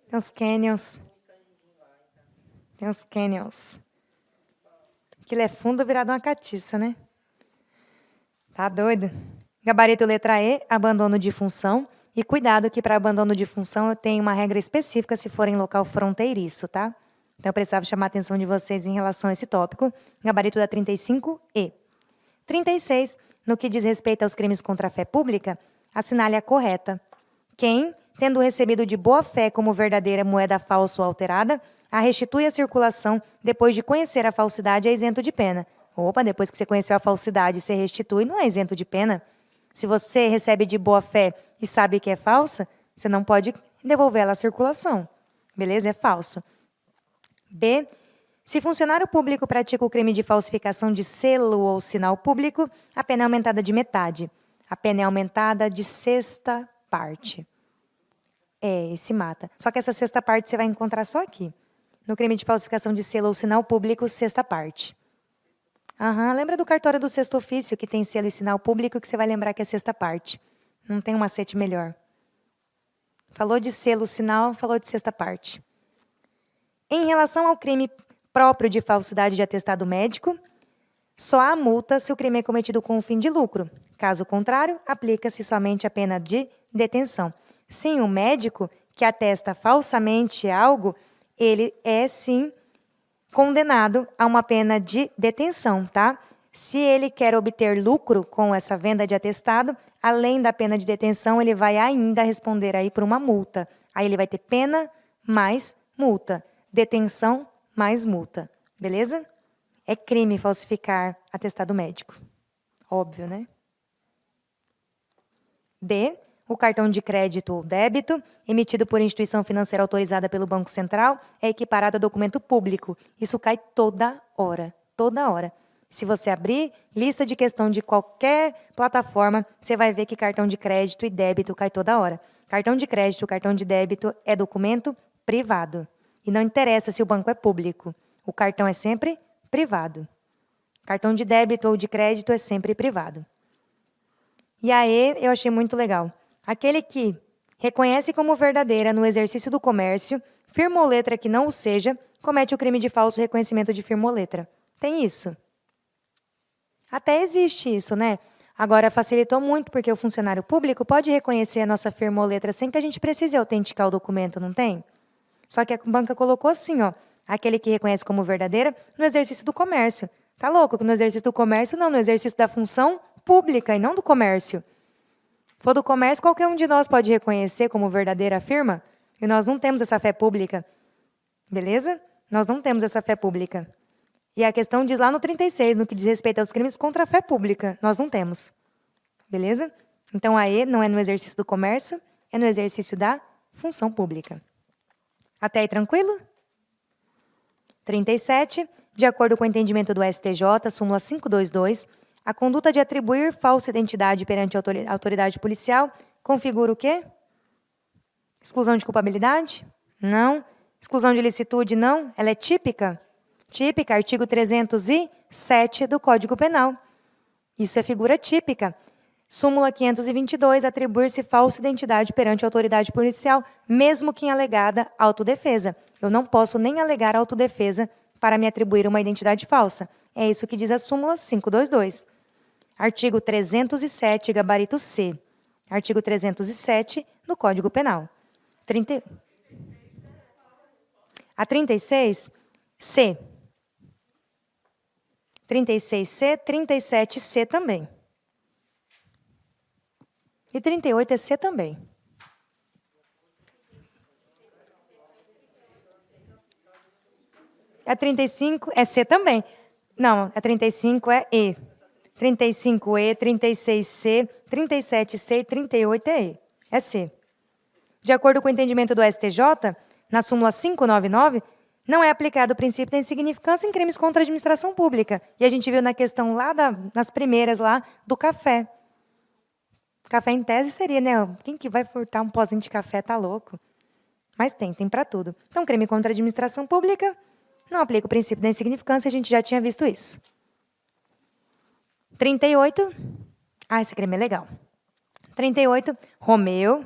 Tem uns canyons. Tem uns canyons. Aquilo é fundo virado uma catiça, né? Tá doido? Gabarito letra E, abandono de função. E cuidado que para abandono de função eu tenho uma regra específica se for em local fronteiriço, tá? Então eu precisava chamar a atenção de vocês em relação a esse tópico. Gabarito da 35E. 36, no que diz respeito aos crimes contra a fé pública, assinale a correta. Quem, tendo recebido de boa fé como verdadeira moeda falsa ou alterada, a restitui à circulação depois de conhecer a falsidade é isento de pena. Opa, depois que você conheceu a falsidade e você restitui, não é isento de pena. Se você recebe de boa fé e sabe que é falsa, você não pode devolver ela à circulação. Beleza? É falso. B. Se funcionário público pratica o crime de falsificação de selo ou sinal público, a pena é aumentada de metade. A pena é aumentada de 6ª parte. Esse mata. Só que essa 6ª parte você vai encontrar só aqui. No crime de falsificação de selo ou sinal público, 6ª parte. Lembra do cartório do 6º ofício, que tem selo e sinal público, que você vai lembrar que é 6ª parte. Não tem um macete melhor. Falou de selo, sinal, falou de 6ª parte. Em relação ao crime próprio de falsidade de atestado médico, só há multa se o crime é cometido com o fim de lucro. Caso contrário, aplica-se somente a pena de detenção. Sim, o médico que atesta falsamente algo, ele é, sim, condenado a uma pena de detenção, tá? Se ele quer obter lucro com essa venda de atestado, além da pena de detenção, ele vai ainda responder aí por uma multa. Aí ele vai ter pena mais multa, detenção mais multa, beleza? É crime falsificar atestado médico. Óbvio, né? D. O cartão de crédito ou débito, emitido por instituição financeira autorizada pelo Banco Central, é equiparado a documento público. Isso cai toda hora, toda hora. Se você abrir lista de questão de qualquer plataforma, você vai ver que cartão de crédito e débito cai toda hora. Cartão de crédito, cartão de débito é documento privado. E não interessa se o banco é público. O cartão é sempre privado. Cartão de débito ou de crédito é sempre privado. E aí, eu achei muito legal. Aquele que reconhece como verdadeira no exercício do comércio, firma ou letra que não o seja, comete o crime de falso reconhecimento de firma ou letra. Tem isso. Até existe isso, né? Agora, facilitou muito, porque o funcionário público pode reconhecer a nossa firma ou letra sem que a gente precise autenticar o documento, não tem? Só que a banca colocou assim, ó, aquele que reconhece como verdadeira no exercício do comércio. Tá louco? No exercício do comércio, não, no exercício da função pública e não do comércio. For do comércio, qualquer um de nós pode reconhecer como verdadeira a firma, e nós não temos essa fé pública. Beleza? Nós não temos essa fé pública. E a questão diz lá no 36, no que diz respeito aos crimes contra a fé pública. Nós não temos. Beleza? Então, a E não é no exercício do comércio, é no exercício da função pública. Até aí, tranquilo? 37. De acordo com o entendimento do STJ, súmula 522, a conduta de atribuir falsa identidade perante a autoridade policial configura o quê? Exclusão de culpabilidade? Não. Exclusão de ilicitude? Não. Ela é típica? Típica, artigo 307 do Código Penal. Isso é figura típica. Súmula 522, atribuir-se falsa identidade perante a autoridade policial, mesmo que em alegada autodefesa. Eu não posso nem alegar autodefesa para me atribuir uma identidade falsa. É isso que diz a súmula 522. Artigo 307, gabarito C. Artigo 307 do Código Penal. A 36, C. 36C, 37C também. E 38 é C também. A 35 é C também. Não, a 35 é E. 35E, 36C, 37C e 38 é E. É C. De acordo com o entendimento do STJ, na súmula 599, não é aplicado o princípio da insignificância em crimes contra a administração pública. E a gente viu na questão lá, nas primeiras lá, do café. Café em tese seria, né? Quem que vai furtar um pozinho de café, tá louco? Mas tem para tudo. Então, crime contra a administração pública não aplica o princípio da insignificância, a gente já tinha visto isso. 38. Ah, esse crime é legal. 38, Romeu.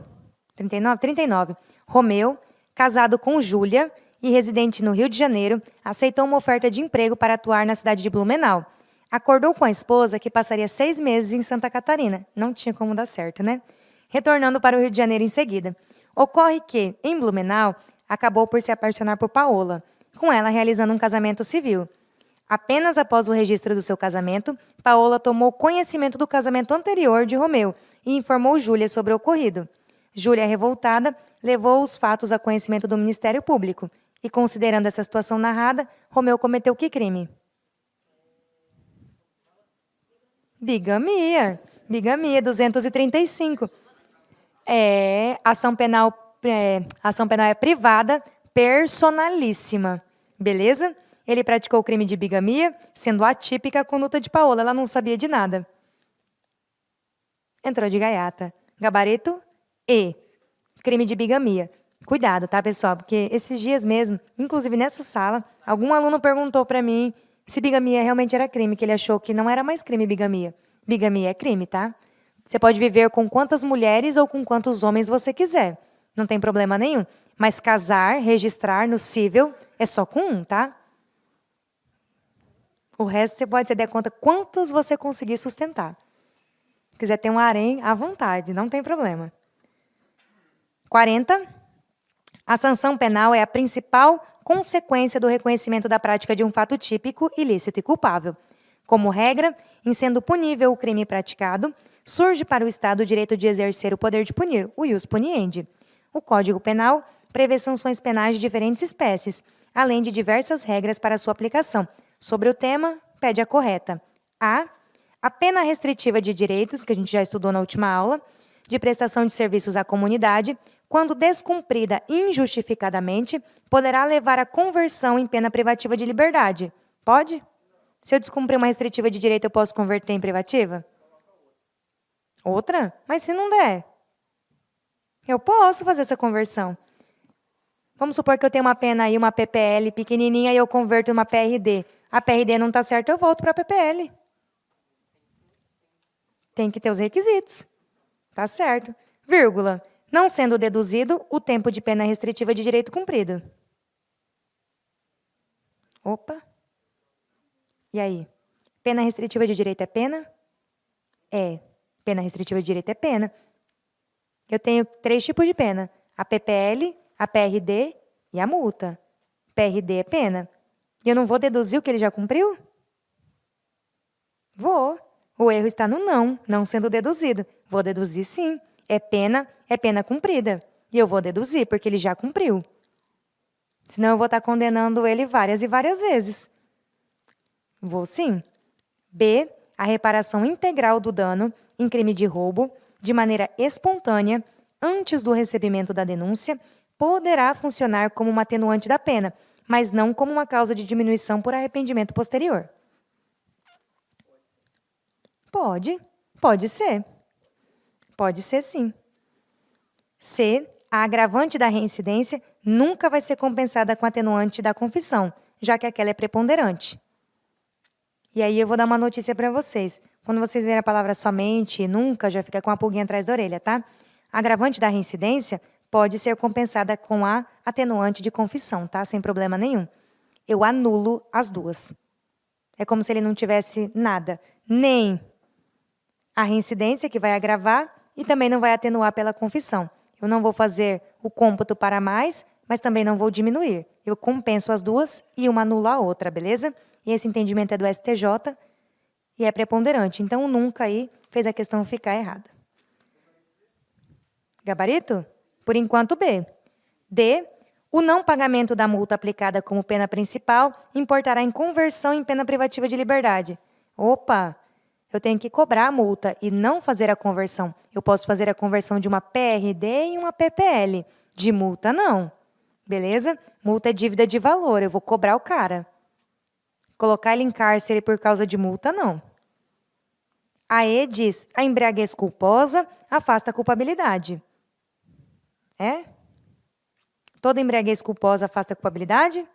39. Romeu, casado com Júlia e residente no Rio de Janeiro, aceitou uma oferta de emprego para atuar na cidade de Blumenau. Acordou com a esposa que passaria 6 meses em Santa Catarina. Não tinha como dar certo, né? Retornando para o Rio de Janeiro em seguida. Ocorre que, em Blumenau, acabou por se apaixonar por Paola, com ela realizando um casamento civil. Apenas após o registro do seu casamento, Paola tomou conhecimento do casamento anterior de Romeu e informou Júlia sobre o ocorrido. Júlia, revoltada, levou os fatos a conhecimento do Ministério Público. E, considerando essa situação narrada, Romeu cometeu que crime? Bigamia. Bigamia, 235. Ação penal é privada, personalíssima. Beleza? Ele praticou o crime de bigamia, sendo atípica a conduta de Paola. Ela não sabia de nada. Entrou de gaiata. Gabarito E. Crime de bigamia. Cuidado, tá, pessoal? Porque esses dias mesmo, inclusive nessa sala, algum aluno perguntou para mim se bigamia realmente era crime, que ele achou que não era mais crime bigamia. Bigamia é crime, tá? Você pode viver com quantas mulheres ou com quantos homens você quiser. Não tem problema nenhum. Mas casar, registrar no cível, é só com um, tá? O resto você pode se der conta quantos você conseguir sustentar. Se quiser ter um harém, à vontade, não tem problema. 40. A sanção penal é a principal consequência do reconhecimento da prática de um fato típico, ilícito e culpável. Como regra, em sendo punível o crime praticado, surge para o Estado o direito de exercer o poder de punir, o ius puniendi. O Código Penal prevê sanções penais de diferentes espécies, além de diversas regras para sua aplicação. Sobre o tema, pede a correta. A pena restritiva de direitos, que a gente já estudou na última aula, de prestação de serviços à comunidade, quando descumprida injustificadamente, poderá levar à conversão em pena privativa de liberdade. Pode? Se eu descumprir uma restritiva de direito, eu posso converter em privativa? Outra? Mas se não der? Eu posso fazer essa conversão. Vamos supor que eu tenho uma pena aí, uma PPL pequenininha, e eu converto em uma PRD. A PRD não está certa, eu volto para a PPL. Tem que ter os requisitos. Tá certo. Vírgula. Não sendo deduzido o tempo de pena restritiva de direito cumprido. Opa. E aí? Pena restritiva de direito é pena? É. Pena restritiva de direito é pena. Eu tenho 3 tipos de pena. A PPL, a PRD e a multa. PRD é pena. E eu não vou deduzir o que ele já cumpriu? Vou. O erro está no não sendo deduzido. Vou deduzir sim. É pena cumprida. E eu vou deduzir, porque ele já cumpriu. Senão eu vou estar condenando ele várias e várias vezes. Vou sim. B, a reparação integral do dano em crime de roubo, de maneira espontânea, antes do recebimento da denúncia, poderá funcionar como uma atenuante da pena, mas não como uma causa de diminuição por arrependimento posterior. Pode ser. Pode ser, sim. C, a agravante da reincidência nunca vai ser compensada com a atenuante da confissão, já que aquela é preponderante. E aí eu vou dar uma notícia para vocês. Quando vocês verem a palavra somente e nunca, já fica com a pulguinha atrás da orelha, tá? A agravante da reincidência pode ser compensada com a atenuante de confissão, tá? Sem problema nenhum. Eu anulo as duas. É como se ele não tivesse nada. Nem a reincidência, que vai agravar, e também não vai atenuar pela confissão. Eu não vou fazer o cômputo para mais, mas também não vou diminuir. Eu compenso as duas e uma anula a outra, beleza? E esse entendimento é do STJ e é preponderante. Então, nunca aí fez a questão ficar errada. Gabarito? Por enquanto, B. D. O não pagamento da multa aplicada como pena principal importará em conversão em pena privativa de liberdade. Opa! Eu tenho que cobrar a multa e não fazer a conversão. Eu posso fazer a conversão de uma PRD em uma PPL. De multa, não. Beleza? Multa é dívida de valor, eu vou cobrar o cara. Colocar ele em cárcere por causa de multa, não. A E diz, a embriaguez culposa afasta a culpabilidade. É? Toda embriaguez culposa afasta a culpabilidade?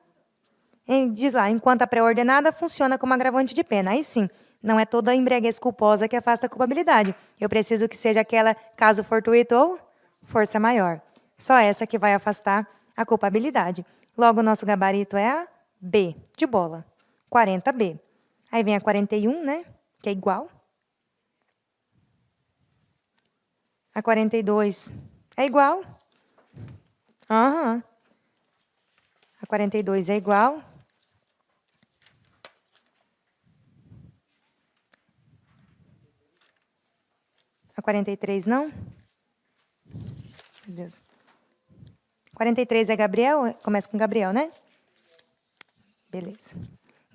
Diz lá, enquanto a pré-ordenada funciona como agravante de pena. Aí sim, não é toda embriaguez culposa que afasta a culpabilidade. Eu preciso que seja aquela caso fortuito ou força maior. Só essa que vai afastar a culpabilidade. Logo, o nosso gabarito é a B, de bola. 40B. Aí vem a 41, né? Que é igual. A 42 é igual. Aham. A 42 é igual. A 43 não? Meu Deus. 43 é Gabriel? Começa com Gabriel, né? Beleza.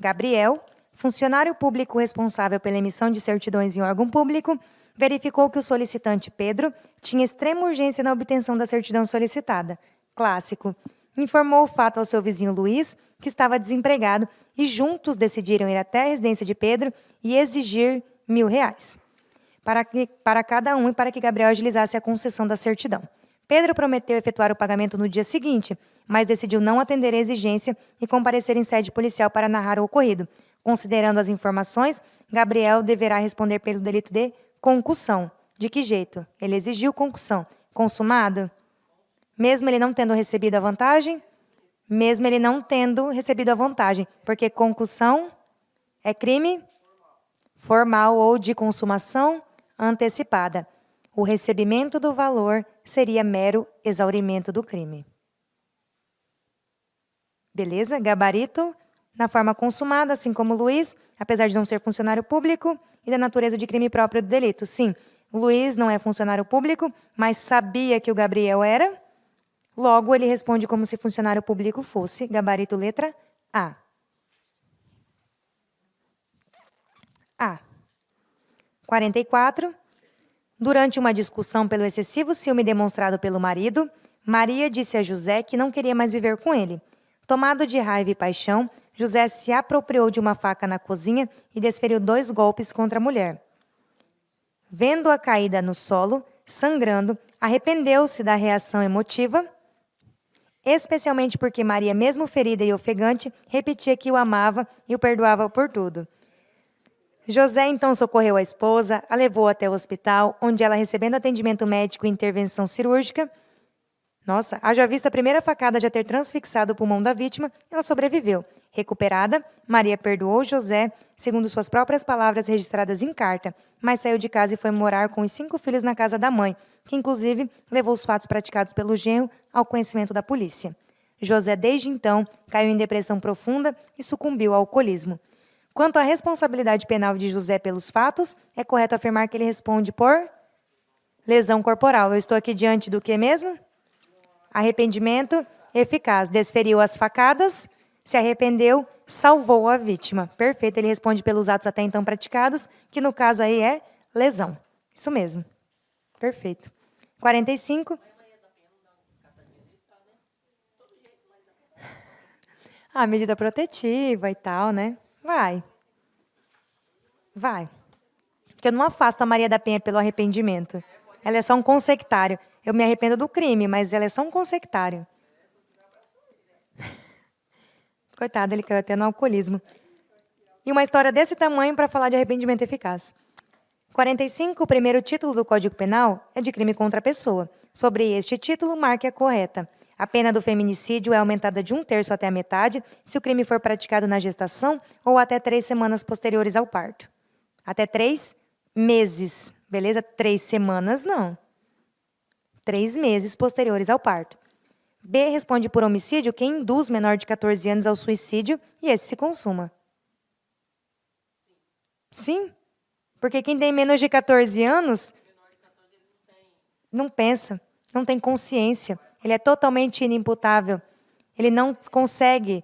Gabriel, funcionário público responsável pela emissão de certidões em órgão público, verificou que o solicitante Pedro tinha extrema urgência na obtenção da certidão solicitada. Clássico. Informou o fato ao seu vizinho Luiz, que estava desempregado, e juntos decidiram ir até a residência de Pedro e exigir R$1.000 para cada um e para que Gabriel agilizasse a concessão da certidão. Pedro prometeu efetuar o pagamento no dia seguinte, mas decidiu não atender a exigência e comparecer em sede policial para narrar o ocorrido. Considerando as informações, Gabriel deverá responder pelo delito de concussão. De que jeito? Ele exigiu concussão. Consumado? Mesmo ele não tendo recebido a vantagem? Mesmo ele não tendo recebido a vantagem, porque concussão é crime formal ou de consumação antecipada. O recebimento do valor seria mero exaurimento do crime. Beleza? Gabarito na forma consumada, assim como Luiz, apesar de não ser funcionário público, e da natureza de crime próprio do delito. Sim, Luiz não é funcionário público, mas sabia que o Gabriel era. Logo, ele responde como se funcionário público fosse. Gabarito letra A. A. 44. Durante uma discussão pelo excessivo ciúme demonstrado pelo marido, Maria disse a José que não queria mais viver com ele. Tomado de raiva e paixão, José se apropriou de uma faca na cozinha e desferiu 2 golpes contra a mulher. Vendo-a caída no solo, sangrando, arrependeu-se da reação emotiva, especialmente porque Maria, mesmo ferida e ofegante, repetia que o amava e o perdoava por tudo. José então socorreu a esposa, a levou até o hospital, onde ela, recebendo atendimento médico e intervenção cirúrgica, haja vista a primeira facada já ter transfixado o pulmão da vítima, ela sobreviveu. Recuperada, Maria perdoou José, segundo suas próprias palavras registradas em carta, mas saiu de casa e foi morar com os 5 filhos na casa da mãe, que inclusive levou os fatos praticados pelo genro ao conhecimento da polícia. José, desde então, caiu em depressão profunda e sucumbiu ao alcoolismo. Quanto à responsabilidade penal de José pelos fatos, é correto afirmar que ele responde por lesão corporal. Eu estou aqui diante do que mesmo? Arrependimento eficaz. Desferiu as facadas, se arrependeu, salvou a vítima. Perfeito, ele responde pelos atos até então praticados, que no caso aí é lesão. Isso mesmo. Perfeito. 45. Medida protetiva e tal, né? Vai. Porque eu não afasto a Maria da Penha pelo arrependimento. Ela é só um consectário. Eu me arrependo do crime, mas ela é só um consectário. Coitado, ele caiu até no alcoolismo. E uma história desse tamanho para falar de arrependimento eficaz. 45, o primeiro título do Código Penal é de crime contra a pessoa. Sobre este título, marque a correta. A pena do feminicídio é aumentada de 1/3 até a metade se o crime for praticado na gestação ou até 3 semanas posteriores ao parto. Até 3 meses, beleza? 3 semanas, não. 3 meses posteriores ao parto. B responde por homicídio quem induz menor de 14 anos ao suicídio e esse se consuma. Sim, porque quem tem menos de 14 anos não pensa, não tem consciência. Ele é totalmente inimputável. Ele não consegue.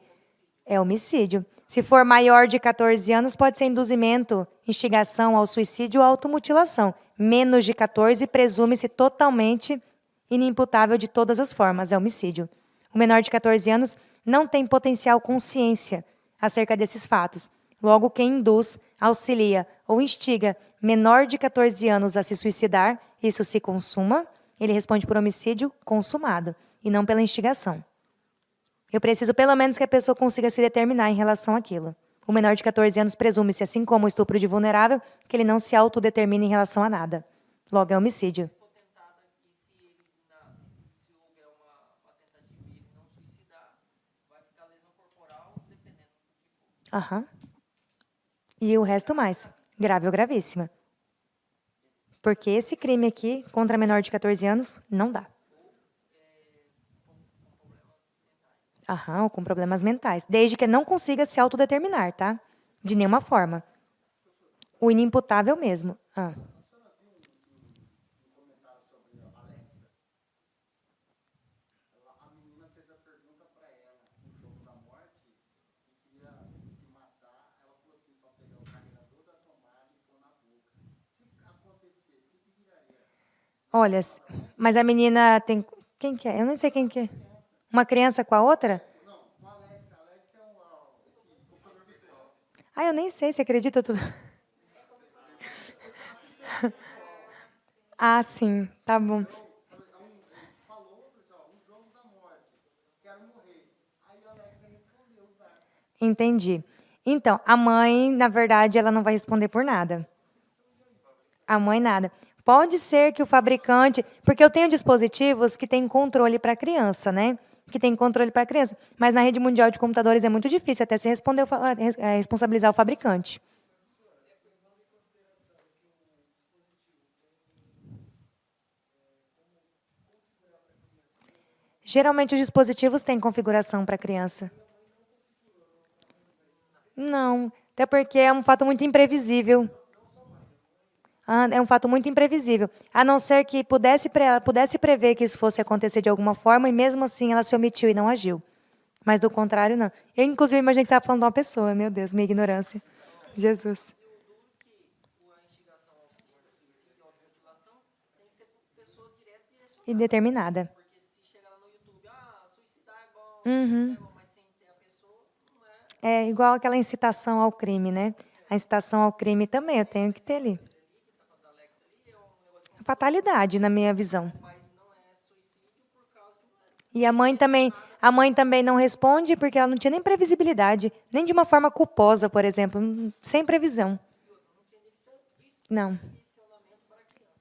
É homicídio. Se for maior de 14 anos, pode ser induzimento, instigação ao suicídio ou automutilação. Menos de 14, presume-se totalmente inimputável de todas as formas, é homicídio. O menor de 14 anos não tem potencial consciência acerca desses fatos. Logo, quem induz, auxilia ou instiga menor de 14 anos a se suicidar, isso se consuma, ele responde por homicídio consumado, e não pela instigação. Eu preciso pelo menos que a pessoa consiga se determinar em relação àquilo. O menor de 14 anos presume-se, assim como o estupro de vulnerável, que ele não se autodetermina em relação a nada. Logo, é homicídio. Aham. E o resto mais. Grave ou gravíssima. Porque esse crime aqui, contra menor de 14 anos, não dá. Ou com problemas mentais. Desde que não consiga se autodeterminar, tá? De nenhuma forma. O inimputável mesmo. Olha, mas a menina tem... Quem que é? Eu não sei quem que é. Uma criança com a outra? Eu nem sei, você acredita tudo? Sim, tá bom. Entendi. Então, a mãe, na verdade, ela não vai responder por nada. A mãe, nada. Pode ser que o fabricante... Porque eu tenho dispositivos que têm controle para a criança, né? Que tem controle para a criança. Mas na rede mundial de computadores é muito difícil até se responsabilizar o fabricante. Geralmente os dispositivos têm configuração para a criança. Não, até porque é um fato muito imprevisível. É um fato muito imprevisível. A não ser que ela pudesse prever que isso fosse acontecer de alguma forma e mesmo assim ela se omitiu e não agiu. Mas do contrário, não. Eu, inclusive, imaginei que você estava falando de uma pessoa. Meu Deus, minha ignorância. Jesus. E determinada. Uhum. É igual aquela incitação ao crime, né? A incitação ao crime também, eu tenho que ter ali. Fatalidade, na minha visão. E a mãe também não responde porque ela não tinha nem previsibilidade, nem de uma forma culposa, por exemplo, sem previsão. Não.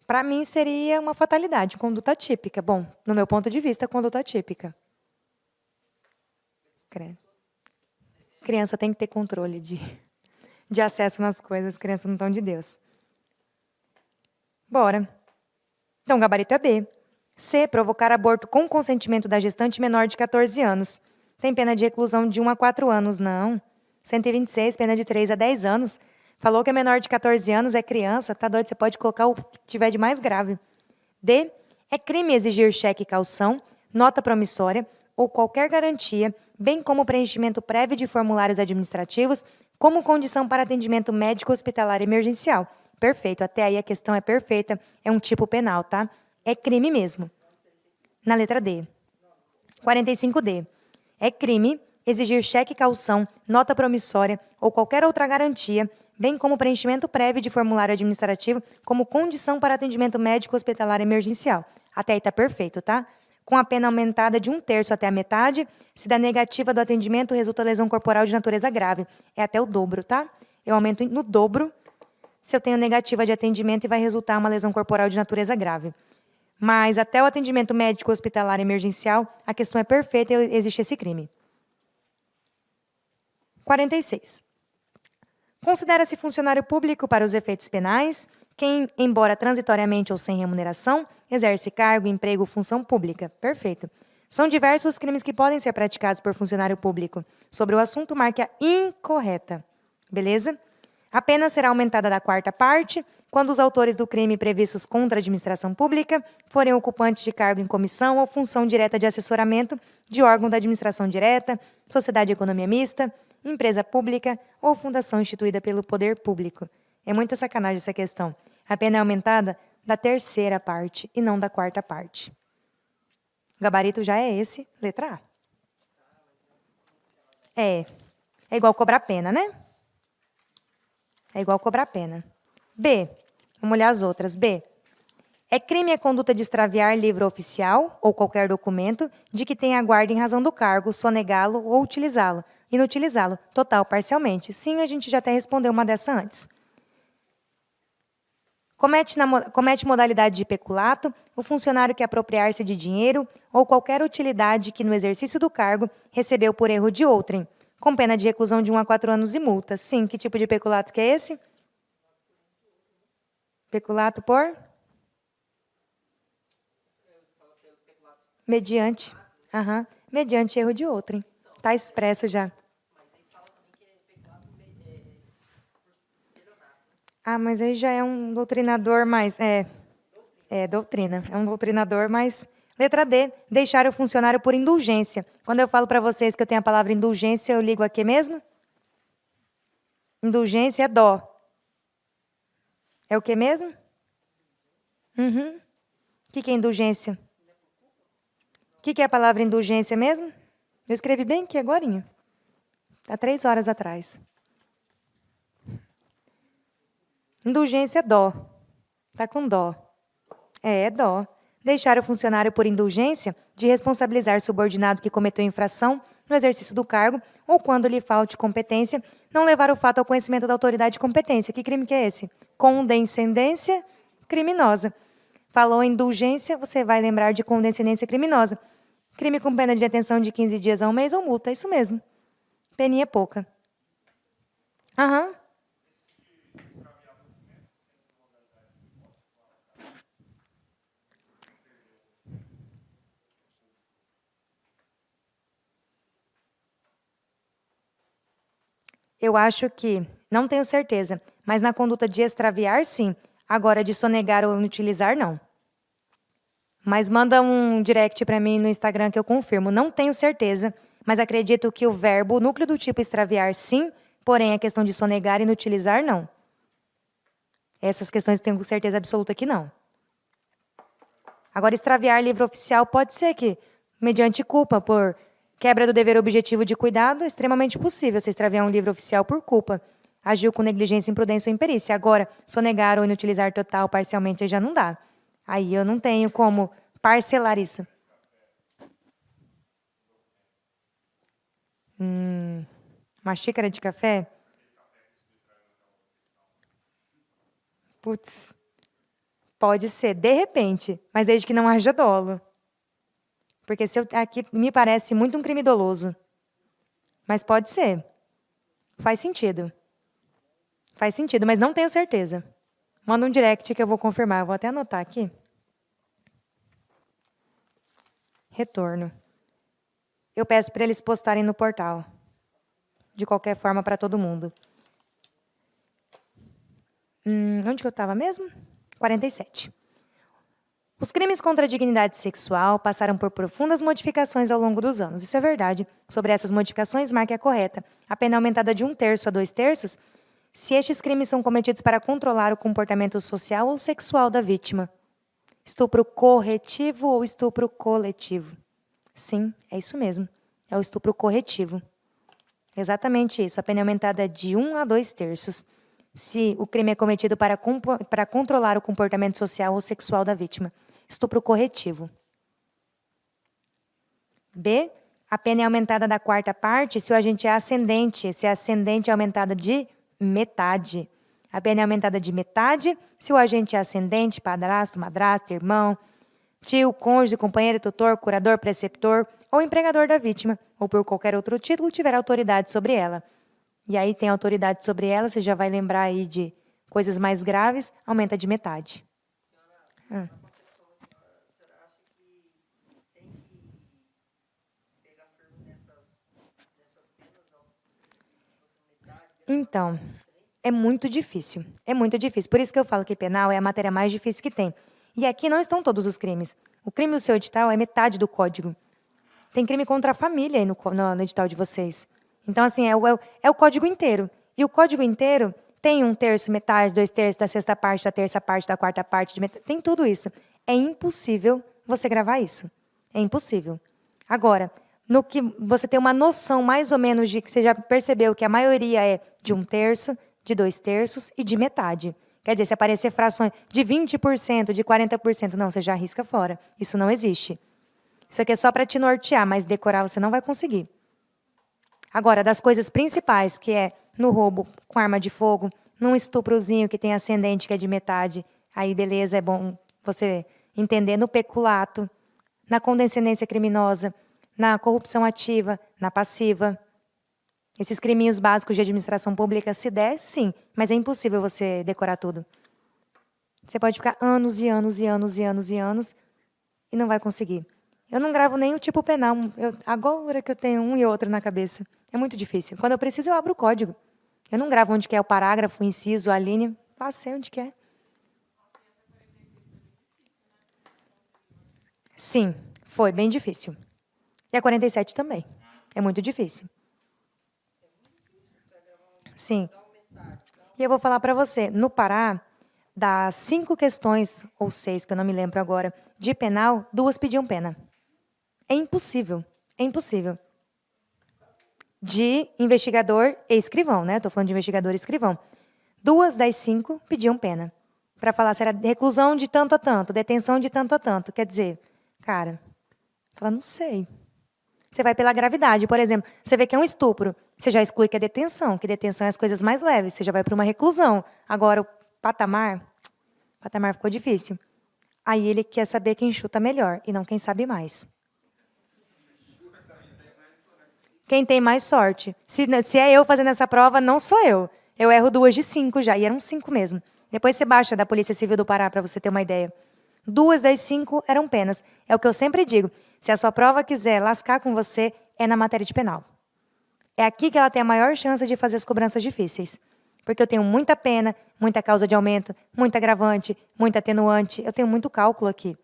Para mim seria uma fatalidade, conduta típica. Bom, no meu ponto de vista, conduta típica. Credo. Criança tem que ter controle de acesso nas coisas, crianças não estão de Deus. Bora. Então, gabarito é B. C. Provocar aborto com consentimento da gestante menor de 14 anos. Tem pena de reclusão de 1 a 4 anos, não. 126, pena de 3 a 10 anos. Falou que é menor de 14 anos, é criança, tá doido, você pode colocar o que tiver de mais grave. D. É crime exigir cheque caução, nota promissória ou qualquer garantia, bem como preenchimento prévio de formulários administrativos, como condição para atendimento médico hospitalar emergencial. Perfeito, até aí a questão é perfeita, é um tipo penal, tá? É crime mesmo. Na letra D. 45D. É crime exigir cheque caução, nota promissória ou qualquer outra garantia, bem como preenchimento prévio de formulário administrativo como condição para atendimento médico hospitalar emergencial. Até aí está perfeito, tá? Com a pena aumentada de 1/3 até a metade, se da negativa do atendimento resulta lesão corporal de natureza grave. É até o dobro, tá? Eu aumento no dobro se eu tenho negativa de atendimento e vai resultar uma lesão corporal de natureza grave. Mas até o atendimento médico hospitalar emergencial, a questão é perfeita e existe esse crime. 46. Considera-se funcionário público para os efeitos penais quem, embora transitoriamente ou sem remuneração, exerce cargo, emprego ou função pública. Perfeito. São diversos os crimes que podem ser praticados por funcionário público. Sobre o assunto, marque a incorreta. Beleza? A pena será aumentada da 4ª parte quando os autores do crime previstos contra a administração pública forem ocupantes de cargo em comissão ou função direta de assessoramento de órgão da administração direta, sociedade de economia mista, empresa pública ou fundação instituída pelo poder público. É muita sacanagem essa questão. A pena é aumentada da 3ª parte e não da 4ª parte. O gabarito já é esse, letra A. É igual cobrar pena, né? É igual cobrar pena. B. Vamos olhar as outras. B. É crime a conduta de extraviar livro oficial ou qualquer documento de que tenha guarda em razão do cargo, sonegá-lo ou utilizá-lo, inutilizá-lo, total, parcialmente. Sim, a gente já até respondeu uma dessa antes. Comete modalidade de peculato o funcionário que apropriar-se de dinheiro ou qualquer utilidade que, no exercício do cargo, recebeu por erro de outrem, com pena de reclusão de 1 a 4 anos e multa. Sim, que tipo de peculato que é esse? Peculato por? Mediante. Mediante erro de outrem. Está expresso já. Mas aí já é um doutrinador mais... doutrina. É um doutrinador mais... Letra D, deixar o funcionário por indulgência. Quando eu falo para vocês que eu tenho a palavra indulgência, eu ligo a quê mesmo? Indulgência é dó. É o que mesmo? O que é indulgência? O que é a palavra indulgência mesmo? Eu escrevi bem aqui agorinha. Há 3 horas atrás. Indulgência é dó. Está com dó. É dó. Deixar o funcionário por indulgência de responsabilizar subordinado que cometeu infração no exercício do cargo ou quando lhe falte competência, não levar o fato ao conhecimento da autoridade de competência. Que crime que é esse? Condescendência criminosa. Falou indulgência, você vai lembrar de condescendência criminosa. Crime com pena de detenção de 15 dias a 1 mês ou multa, isso mesmo. Peninha pouca. Eu acho que, não tenho certeza, mas na conduta de extraviar, sim. Agora, de sonegar ou inutilizar, não. Mas manda um direct para mim no Instagram que eu confirmo. Não tenho certeza, mas acredito que o verbo, o núcleo do tipo extraviar, sim, porém a questão de sonegar e inutilizar, não. Essas questões eu tenho certeza absoluta que não. Agora, extraviar livro oficial pode ser que, mediante culpa por quebra do dever objetivo de cuidado, é extremamente possível você extraviar um livro oficial por culpa. Agiu com negligência, imprudência ou imperícia. Agora, sonegar ou inutilizar total, parcialmente, aí já não dá. Aí eu não tenho como parcelar isso. Uma xícara de café? Putz, pode ser, de repente, mas desde que não haja dolo. Porque aqui me parece muito um crime doloso. Mas pode ser. Faz sentido. Faz sentido, mas não tenho certeza. Manda um direct que eu vou confirmar. Eu vou até anotar aqui. Retorno. Eu peço para eles postarem no portal. De qualquer forma, para todo mundo. Onde que eu estava mesmo? 47. Os crimes contra a dignidade sexual passaram por profundas modificações ao longo dos anos. Isso é verdade. Sobre essas modificações, marque a correta. A pena é aumentada de 1/3 a 2/3 se estes crimes são cometidos para controlar o comportamento social ou sexual da vítima. Estupro corretivo ou estupro coletivo? Sim, é isso mesmo. É o estupro corretivo. Exatamente isso. A pena é aumentada de 1 a 2/3 se o crime é cometido para controlar o comportamento social ou sexual da vítima. Estupro corretivo. B. A pena é aumentada da 4ª parte se o agente é ascendente. Se a ascendente é aumentada de metade. A pena é aumentada de metade se o agente é ascendente, padrasto, madrasta, irmão, tio, cônjuge, companheiro, tutor, curador, preceptor ou empregador da vítima, ou por qualquer outro título tiver autoridade sobre ela. E aí tem autoridade sobre ela, você já vai lembrar aí de coisas mais graves, aumenta de metade. Na concepção da senhora, a senhora acha que tem que pegar firme nessas penas ao metade? Então, é muito difícil. É muito difícil. Por isso que eu falo que penal é a matéria mais difícil que tem. E aqui não estão todos os crimes. O crime do seu edital é metade do código. Tem crime contra a família aí no edital de vocês. Então, assim, é o código inteiro. E o código inteiro tem 1/3, metade, 2/3 da 6ª parte, da 3ª parte, da 4ª parte, tem tudo isso. É impossível você gravar isso. É impossível. Agora, no que você tem uma noção mais ou menos de que você já percebeu que a maioria é de 1/3, de 2/3 e de metade. Quer dizer, se aparecer frações de 20%, de 40%, não, você já arrisca fora. Isso não existe. Isso aqui é só para te nortear, mas decorar você não vai conseguir. Agora, das coisas principais, que é no roubo com arma de fogo, num estuprozinho que tem ascendente, que é de metade, aí beleza, é bom você entender, no peculato, na condescendência criminosa, na corrupção ativa, na passiva. Esses criminhos básicos de administração pública, se der, sim, mas é impossível você decorar tudo. Você pode ficar anos e anos e anos e anos e anos e não vai conseguir. Eu não gravo nem o tipo penal. Agora que eu tenho um e outro na cabeça. É muito difícil. Quando eu preciso, eu abro o código. Eu não gravo onde que é o parágrafo, o inciso, a linha. Lá sei onde que é. Sim, foi bem difícil. E a 47 também. É muito difícil. Sim. E eu vou falar para você, no Pará, das 5 questões, ou 6, que eu não me lembro agora, de penal, 2 pediam pena. É impossível. É impossível. De investigador e escrivão, né? Estou falando de investigador e escrivão. 2 das 5 pediam pena. Para falar se era reclusão de tanto a tanto, detenção de tanto a tanto. Quer dizer, cara, fala, não sei. Você vai pela gravidade. Por exemplo, você vê que é um estupro. Você já exclui que é detenção é as coisas mais leves. Você já vai para uma reclusão. Agora, o patamar ficou difícil. Aí ele quer saber quem chuta melhor e não quem sabe mais. Quem tem mais sorte. Se é eu fazendo essa prova, não sou eu. Eu erro 2 de 5 já, e eram 5 mesmo. Depois você baixa da Polícia Civil do Pará para você ter uma ideia. 2 das 5 eram penas. É o que eu sempre digo. Se a sua prova quiser lascar com você, é na matéria de penal. É aqui que ela tem a maior chance de fazer as cobranças difíceis. Porque eu tenho muita pena, muita causa de aumento, muita agravante, muita atenuante. Eu tenho muito cálculo aqui.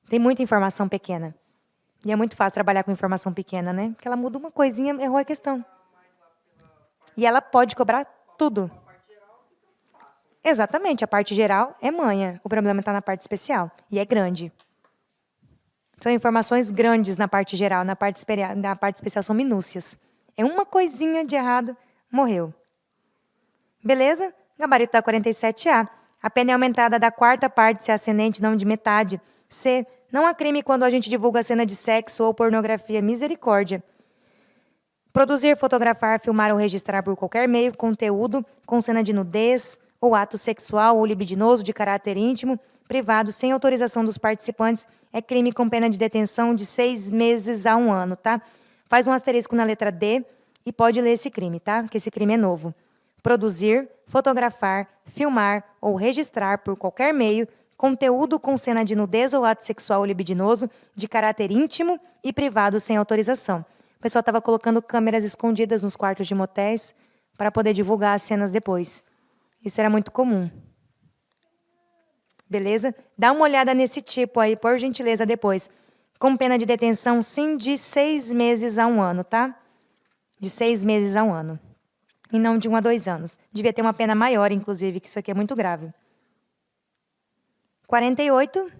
Tem muita informação pequena. E é muito fácil trabalhar com informação pequena, né? Porque ela muda uma coisinha, errou a questão. E ela pode cobrar tudo. Exatamente, a parte geral é manha. O problema está na parte especial. E é grande. São informações grandes na parte geral, na parte especial são minúcias. É uma coisinha de errado, morreu. Beleza? Gabarito da 47A. A pena é aumentada da quarta parte se ascendente, não de metade. C. Não há crime quando a gente divulga cena de sexo ou pornografia. Misericórdia. Produzir, fotografar, filmar ou registrar por qualquer meio conteúdo com cena de nudez ou ato sexual ou libidinoso de caráter íntimo, privado, sem autorização dos participantes, é crime com pena de detenção de 6 meses a 1 ano, tá? Faz um asterisco na letra D e pode ler esse crime, tá? Porque esse crime é novo. Produzir, fotografar, filmar ou registrar por qualquer meio conteúdo com cena de nudez ou ato sexual ou libidinoso de caráter íntimo e privado sem autorização. O pessoal estava colocando câmeras escondidas nos quartos de motéis para poder divulgar as cenas depois. Isso era muito comum. Beleza? Dá uma olhada nesse tipo aí, por gentileza, depois. Com pena de detenção, sim, de 6 meses a 1 ano, tá? De 6 meses a 1 ano. E não de 1 a 2 anos. Devia ter uma pena maior, inclusive, que isso aqui é muito grave. 48.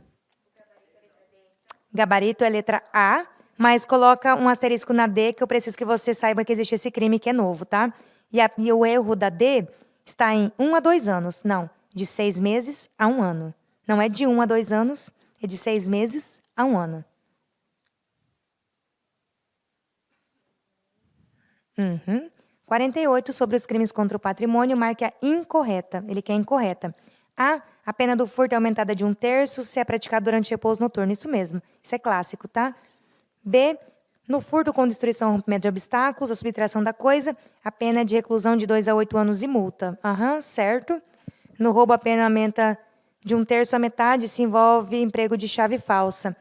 Gabarito é letra A, mas coloca um asterisco na D, que eu preciso que você saiba que existe esse crime que é novo, tá? E o erro da D está em 1 a 2 anos. Não, de 6 meses a 1 ano. Não é de 1 a 2 anos, é de 6 meses a 1 ano. 48, sobre os crimes contra o patrimônio, marque a incorreta. Ele quer incorreta. A pena do furto é aumentada de 1/3 se é praticado durante repouso noturno. Isso mesmo. Isso é clássico, tá? B, no furto com destruição ou rompimento de obstáculos, a subtração da coisa, a pena é de reclusão de 2 a 8 anos e multa. Certo. No roubo, a pena aumenta de 1/3 a metade se envolve emprego de chave falsa.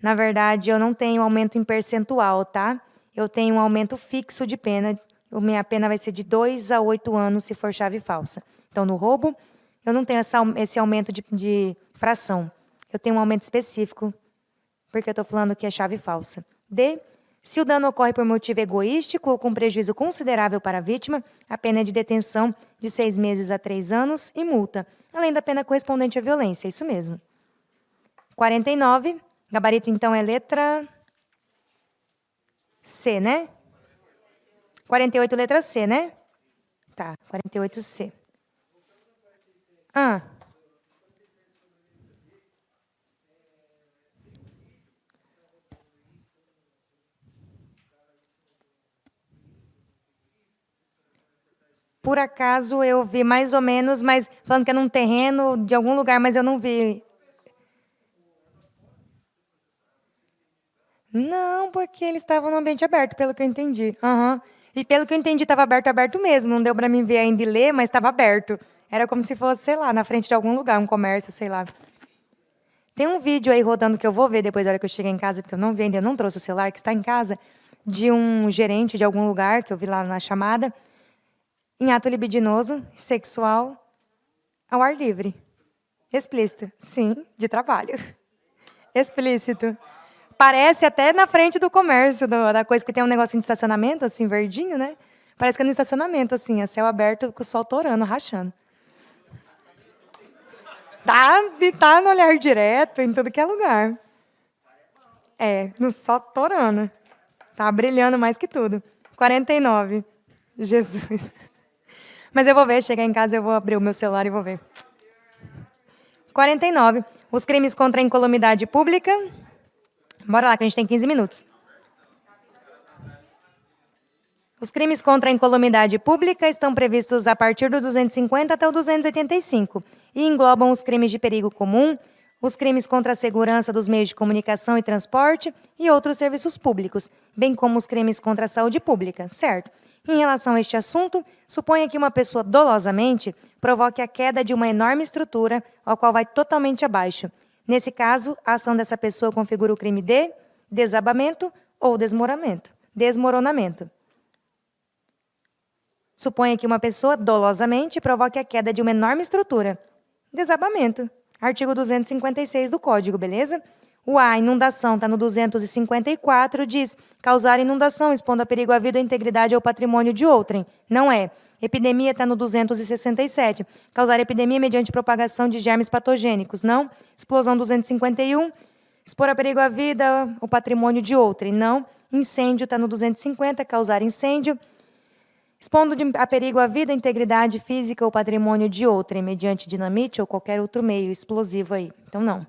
Na verdade, eu não tenho aumento em percentual, tá? Eu tenho um aumento fixo de pena. Minha pena vai ser de 2 a 8 anos se for chave falsa. Então, no roubo, eu não tenho esse aumento de fração. Eu tenho um aumento específico, porque eu estou falando que é chave falsa. D, se o dano ocorre por motivo egoístico ou com prejuízo considerável para a vítima, a pena é de detenção de 6 meses a 3 anos e multa, além da pena correspondente à violência. Isso mesmo. 49, gabarito, então, é letra C, né? 48, letra C, né? Tá, 48C. Por acaso eu vi mais ou menos, mas falando que é num terreno de algum lugar, mas eu não vi. Não, porque eles estavam no ambiente aberto, pelo que eu entendi. E pelo que eu entendi, estava aberto mesmo. Não deu para mim ver ainda e ler, mas estava aberto. Era como se fosse, sei lá, na frente de algum lugar, um comércio, sei lá. Tem um vídeo aí rodando que eu vou ver depois da hora que eu cheguei em casa, porque eu não vi ainda, eu não trouxe o celular, que está em casa, de um gerente de algum lugar, que eu vi lá na chamada, em ato libidinoso, sexual, ao ar livre. Explícito. Sim, de trabalho. Explícito. Parece até na frente do comércio, da coisa, que tem um negocinho de estacionamento, assim, verdinho, né? Parece que é no estacionamento, assim, a céu aberto, com o sol torando, rachando. Tá no olhar direto, em tudo que é lugar. No sol torando. Tá brilhando mais que tudo. 49. Jesus. Mas eu vou ver, chegar em casa, eu vou abrir o meu celular e vou ver. 49. Os crimes contra a incolumidade pública. Bora lá, que a gente tem 15 minutos. Os crimes contra a incolumidade pública estão previstos a partir do 250 até o 285 e englobam os crimes de perigo comum, os crimes contra a segurança dos meios de comunicação e transporte e outros serviços públicos, bem como os crimes contra a saúde pública, certo? Em relação a este assunto, suponha que uma pessoa dolosamente provoque a queda de uma enorme estrutura, ao qual vai totalmente abaixo. Nesse caso, a ação dessa pessoa configura o crime de desabamento ou desmoronamento. Suponha que uma pessoa, dolosamente, provoque a queda de uma enorme estrutura. Desabamento. Artigo 256 do Código, beleza? O A, inundação, está no 254, diz causar inundação, expondo a perigo à vida, à integridade ou patrimônio de outrem. Não é. Epidemia está no 267. Causar epidemia mediante propagação de germes patogênicos. Não. Explosão 251. Expor a perigo à vida, o patrimônio de outrem. Não. Incêndio está no 250. Causar incêndio. Expondo a perigo a vida, a integridade física ou patrimônio de outrem, mediante dinamite ou qualquer outro meio explosivo aí. Então, não.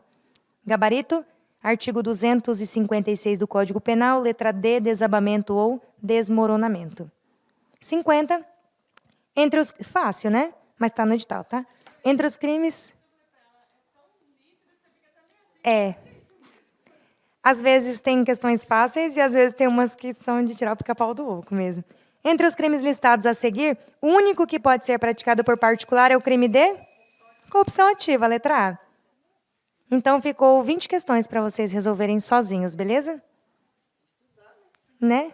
Gabarito, artigo 256 do Código Penal, letra D, desabamento ou desmoronamento. 50. Entre os... Fácil, né? Mas está no edital, tá? Entre os crimes... Às vezes tem questões fáceis e às vezes tem umas que são de tirar o pica-pau do oco mesmo. Entre os crimes listados a seguir, o único que pode ser praticado por particular é o crime de corrupção ativa, letra A. Então, ficou 20 questões para vocês resolverem sozinhos, beleza? Né?